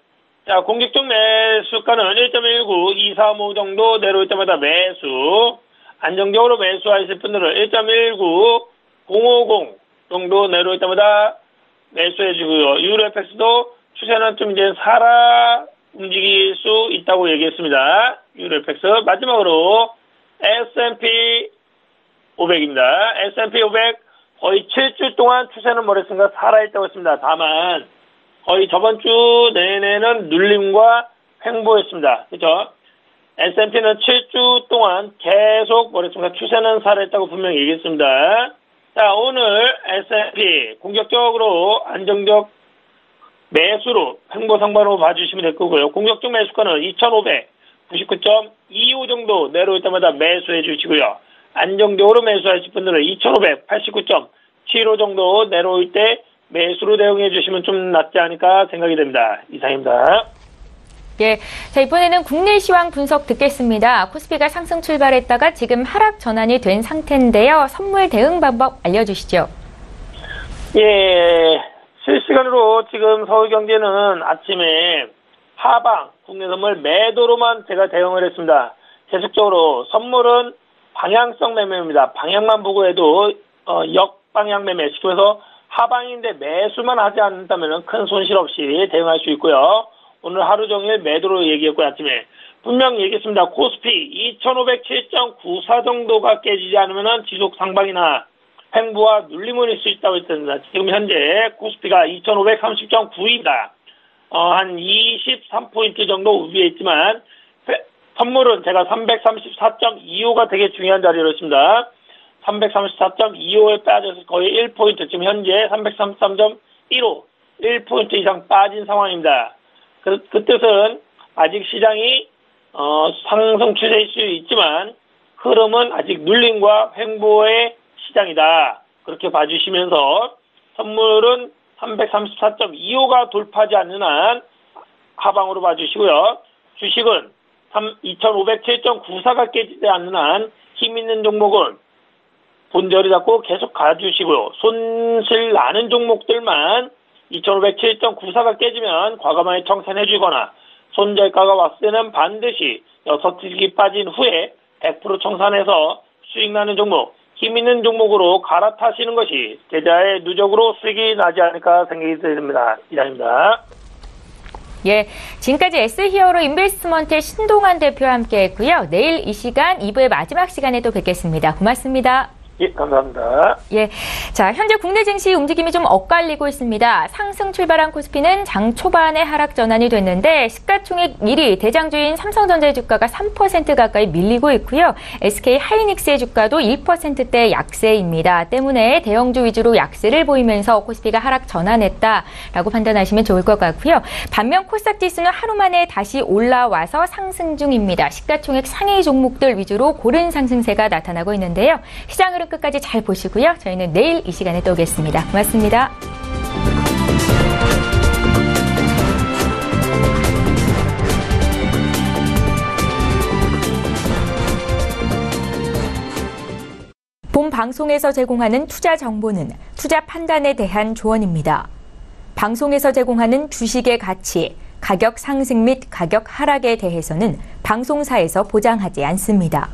자, 공격적 매수가는 1.19, 245 정도 내려올 때마다 매수. 안정적으로 매수하실 분들은 1.19, 050 정도 내려올 때마다 매수해주고요. 유로FX도 추세는 좀 이제 움직일 수 있다고 얘기했습니다. 유로FX. 마지막으로 S&P 500입니다. S&P 500 거의 7주 동안 추세는 뭐랬습니까? 살아있다고 했습니다. 다만 거의 저번 주 내내는 눌림과 횡보했습니다. 그렇죠? S&P는 7주 동안 계속 뭐랬습니까? 추세는 살아있다고 분명히 얘기했습니다. 자, 오늘 S&P 공격적으로 안정적 매수로 횡보 상방으로 봐주시면 될 거고요. 공격적 매수가는 2,599.25 정도 내려올 때마다 매수해 주시고요. 안정적으로 매수하실 분들은 2,589.75 정도 내려올 때 매수로 대응해 주시면 좀 낫지 않을까 생각이 됩니다. 이상입니다. 예, 자, 이번에는 국내 시황 분석 듣겠습니다. 코스피가 상승 출발했다가 지금 하락 전환이 된 상태인데요. 선물 대응 방법 알려주시죠. 예, 실시간으로 지금 서울경제는 아침에 하방 국내 선물 매도로만 제가 대응을 했습니다. 계속적으로 선물은 방향성 매매입니다. 방향만 보고 해도 역방향 매매 시키면서 하방인데 매수만 하지 않는다면 큰 손실 없이 대응할 수 있고요. 오늘 하루 종일 매도로 얘기했고요. 아침에 분명히 얘기했습니다. 코스피 2507.94 정도가 깨지지 않으면 지속 상방이나 횡보와 눌림을 할 수 있다고 했습니다. 지금 현재 코스피가 2530.9입니다. 한 23포인트 정도 위에 있지만 선물은 제가 334.25가 되게 중요한 자리로 있습니다. 334.25에 빠져서 거의 1포인트, 지금 현재 333.15, 1포인트 이상 빠진 상황입니다. 그 뜻은 아직 시장이 상승 추세일 수 있지만 흐름은 아직 눌림과 횡보의 시장이다. 그렇게 봐주시면서 선물은 334.25가 돌파하지 않는 한 하방으로 봐주시고요. 주식은 2507.94가 깨지지 않는 한 힘 있는 종목은 본저리 잡고 계속 가주시고요. 손실 나는 종목들만 2507.94가 깨지면 과감하게 청산해주거나 손절가가 왔을 때는 반드시 6주기 빠진 후에 100% 청산해서 수익 나는 종목, 힘 있는 종목으로 갈아타시는 것이 계좌에 누적으로 수익이 나지 않을까 생각이 듭니다. 이상입니다. 예, 지금까지 S히어로 인베스트먼트의 신동환 대표와 함께했고요. 내일 이 시간 2부의 마지막 시간에 또 뵙겠습니다. 고맙습니다. 예, 감사합니다. 예, 자, 현재 국내 증시 움직임이 좀 엇갈리고 있습니다. 상승 출발한 코스피는 장 초반에 하락 전환이 됐는데 시가총액 1위 대장주인 삼성전자의 주가가 3% 가까이 밀리고 있고요. SK 하이닉스의 주가도 1%대 약세입니다. 때문에 대형주 위주로 약세를 보이면서 코스피가 하락 전환했다라고 판단하시면 좋을 것 같고요. 반면 코스닥 지수는 하루 만에 다시 올라와서 상승 중입니다. 시가총액 상위 종목들 위주로 고른 상승세가 나타나고 있는데요. 시장 흐름 끝까지 잘 보시고요. 저희는 내일 이 시간에 또 오겠습니다. 고맙습니다. 본 방송에서 제공하는 투자 정보는 투자 판단에 대한 조언입니다. 방송에서 제공하는 주식의 가치, 가격 상승 및 가격 하락에 대해서는 방송사에서 보장하지 않습니다.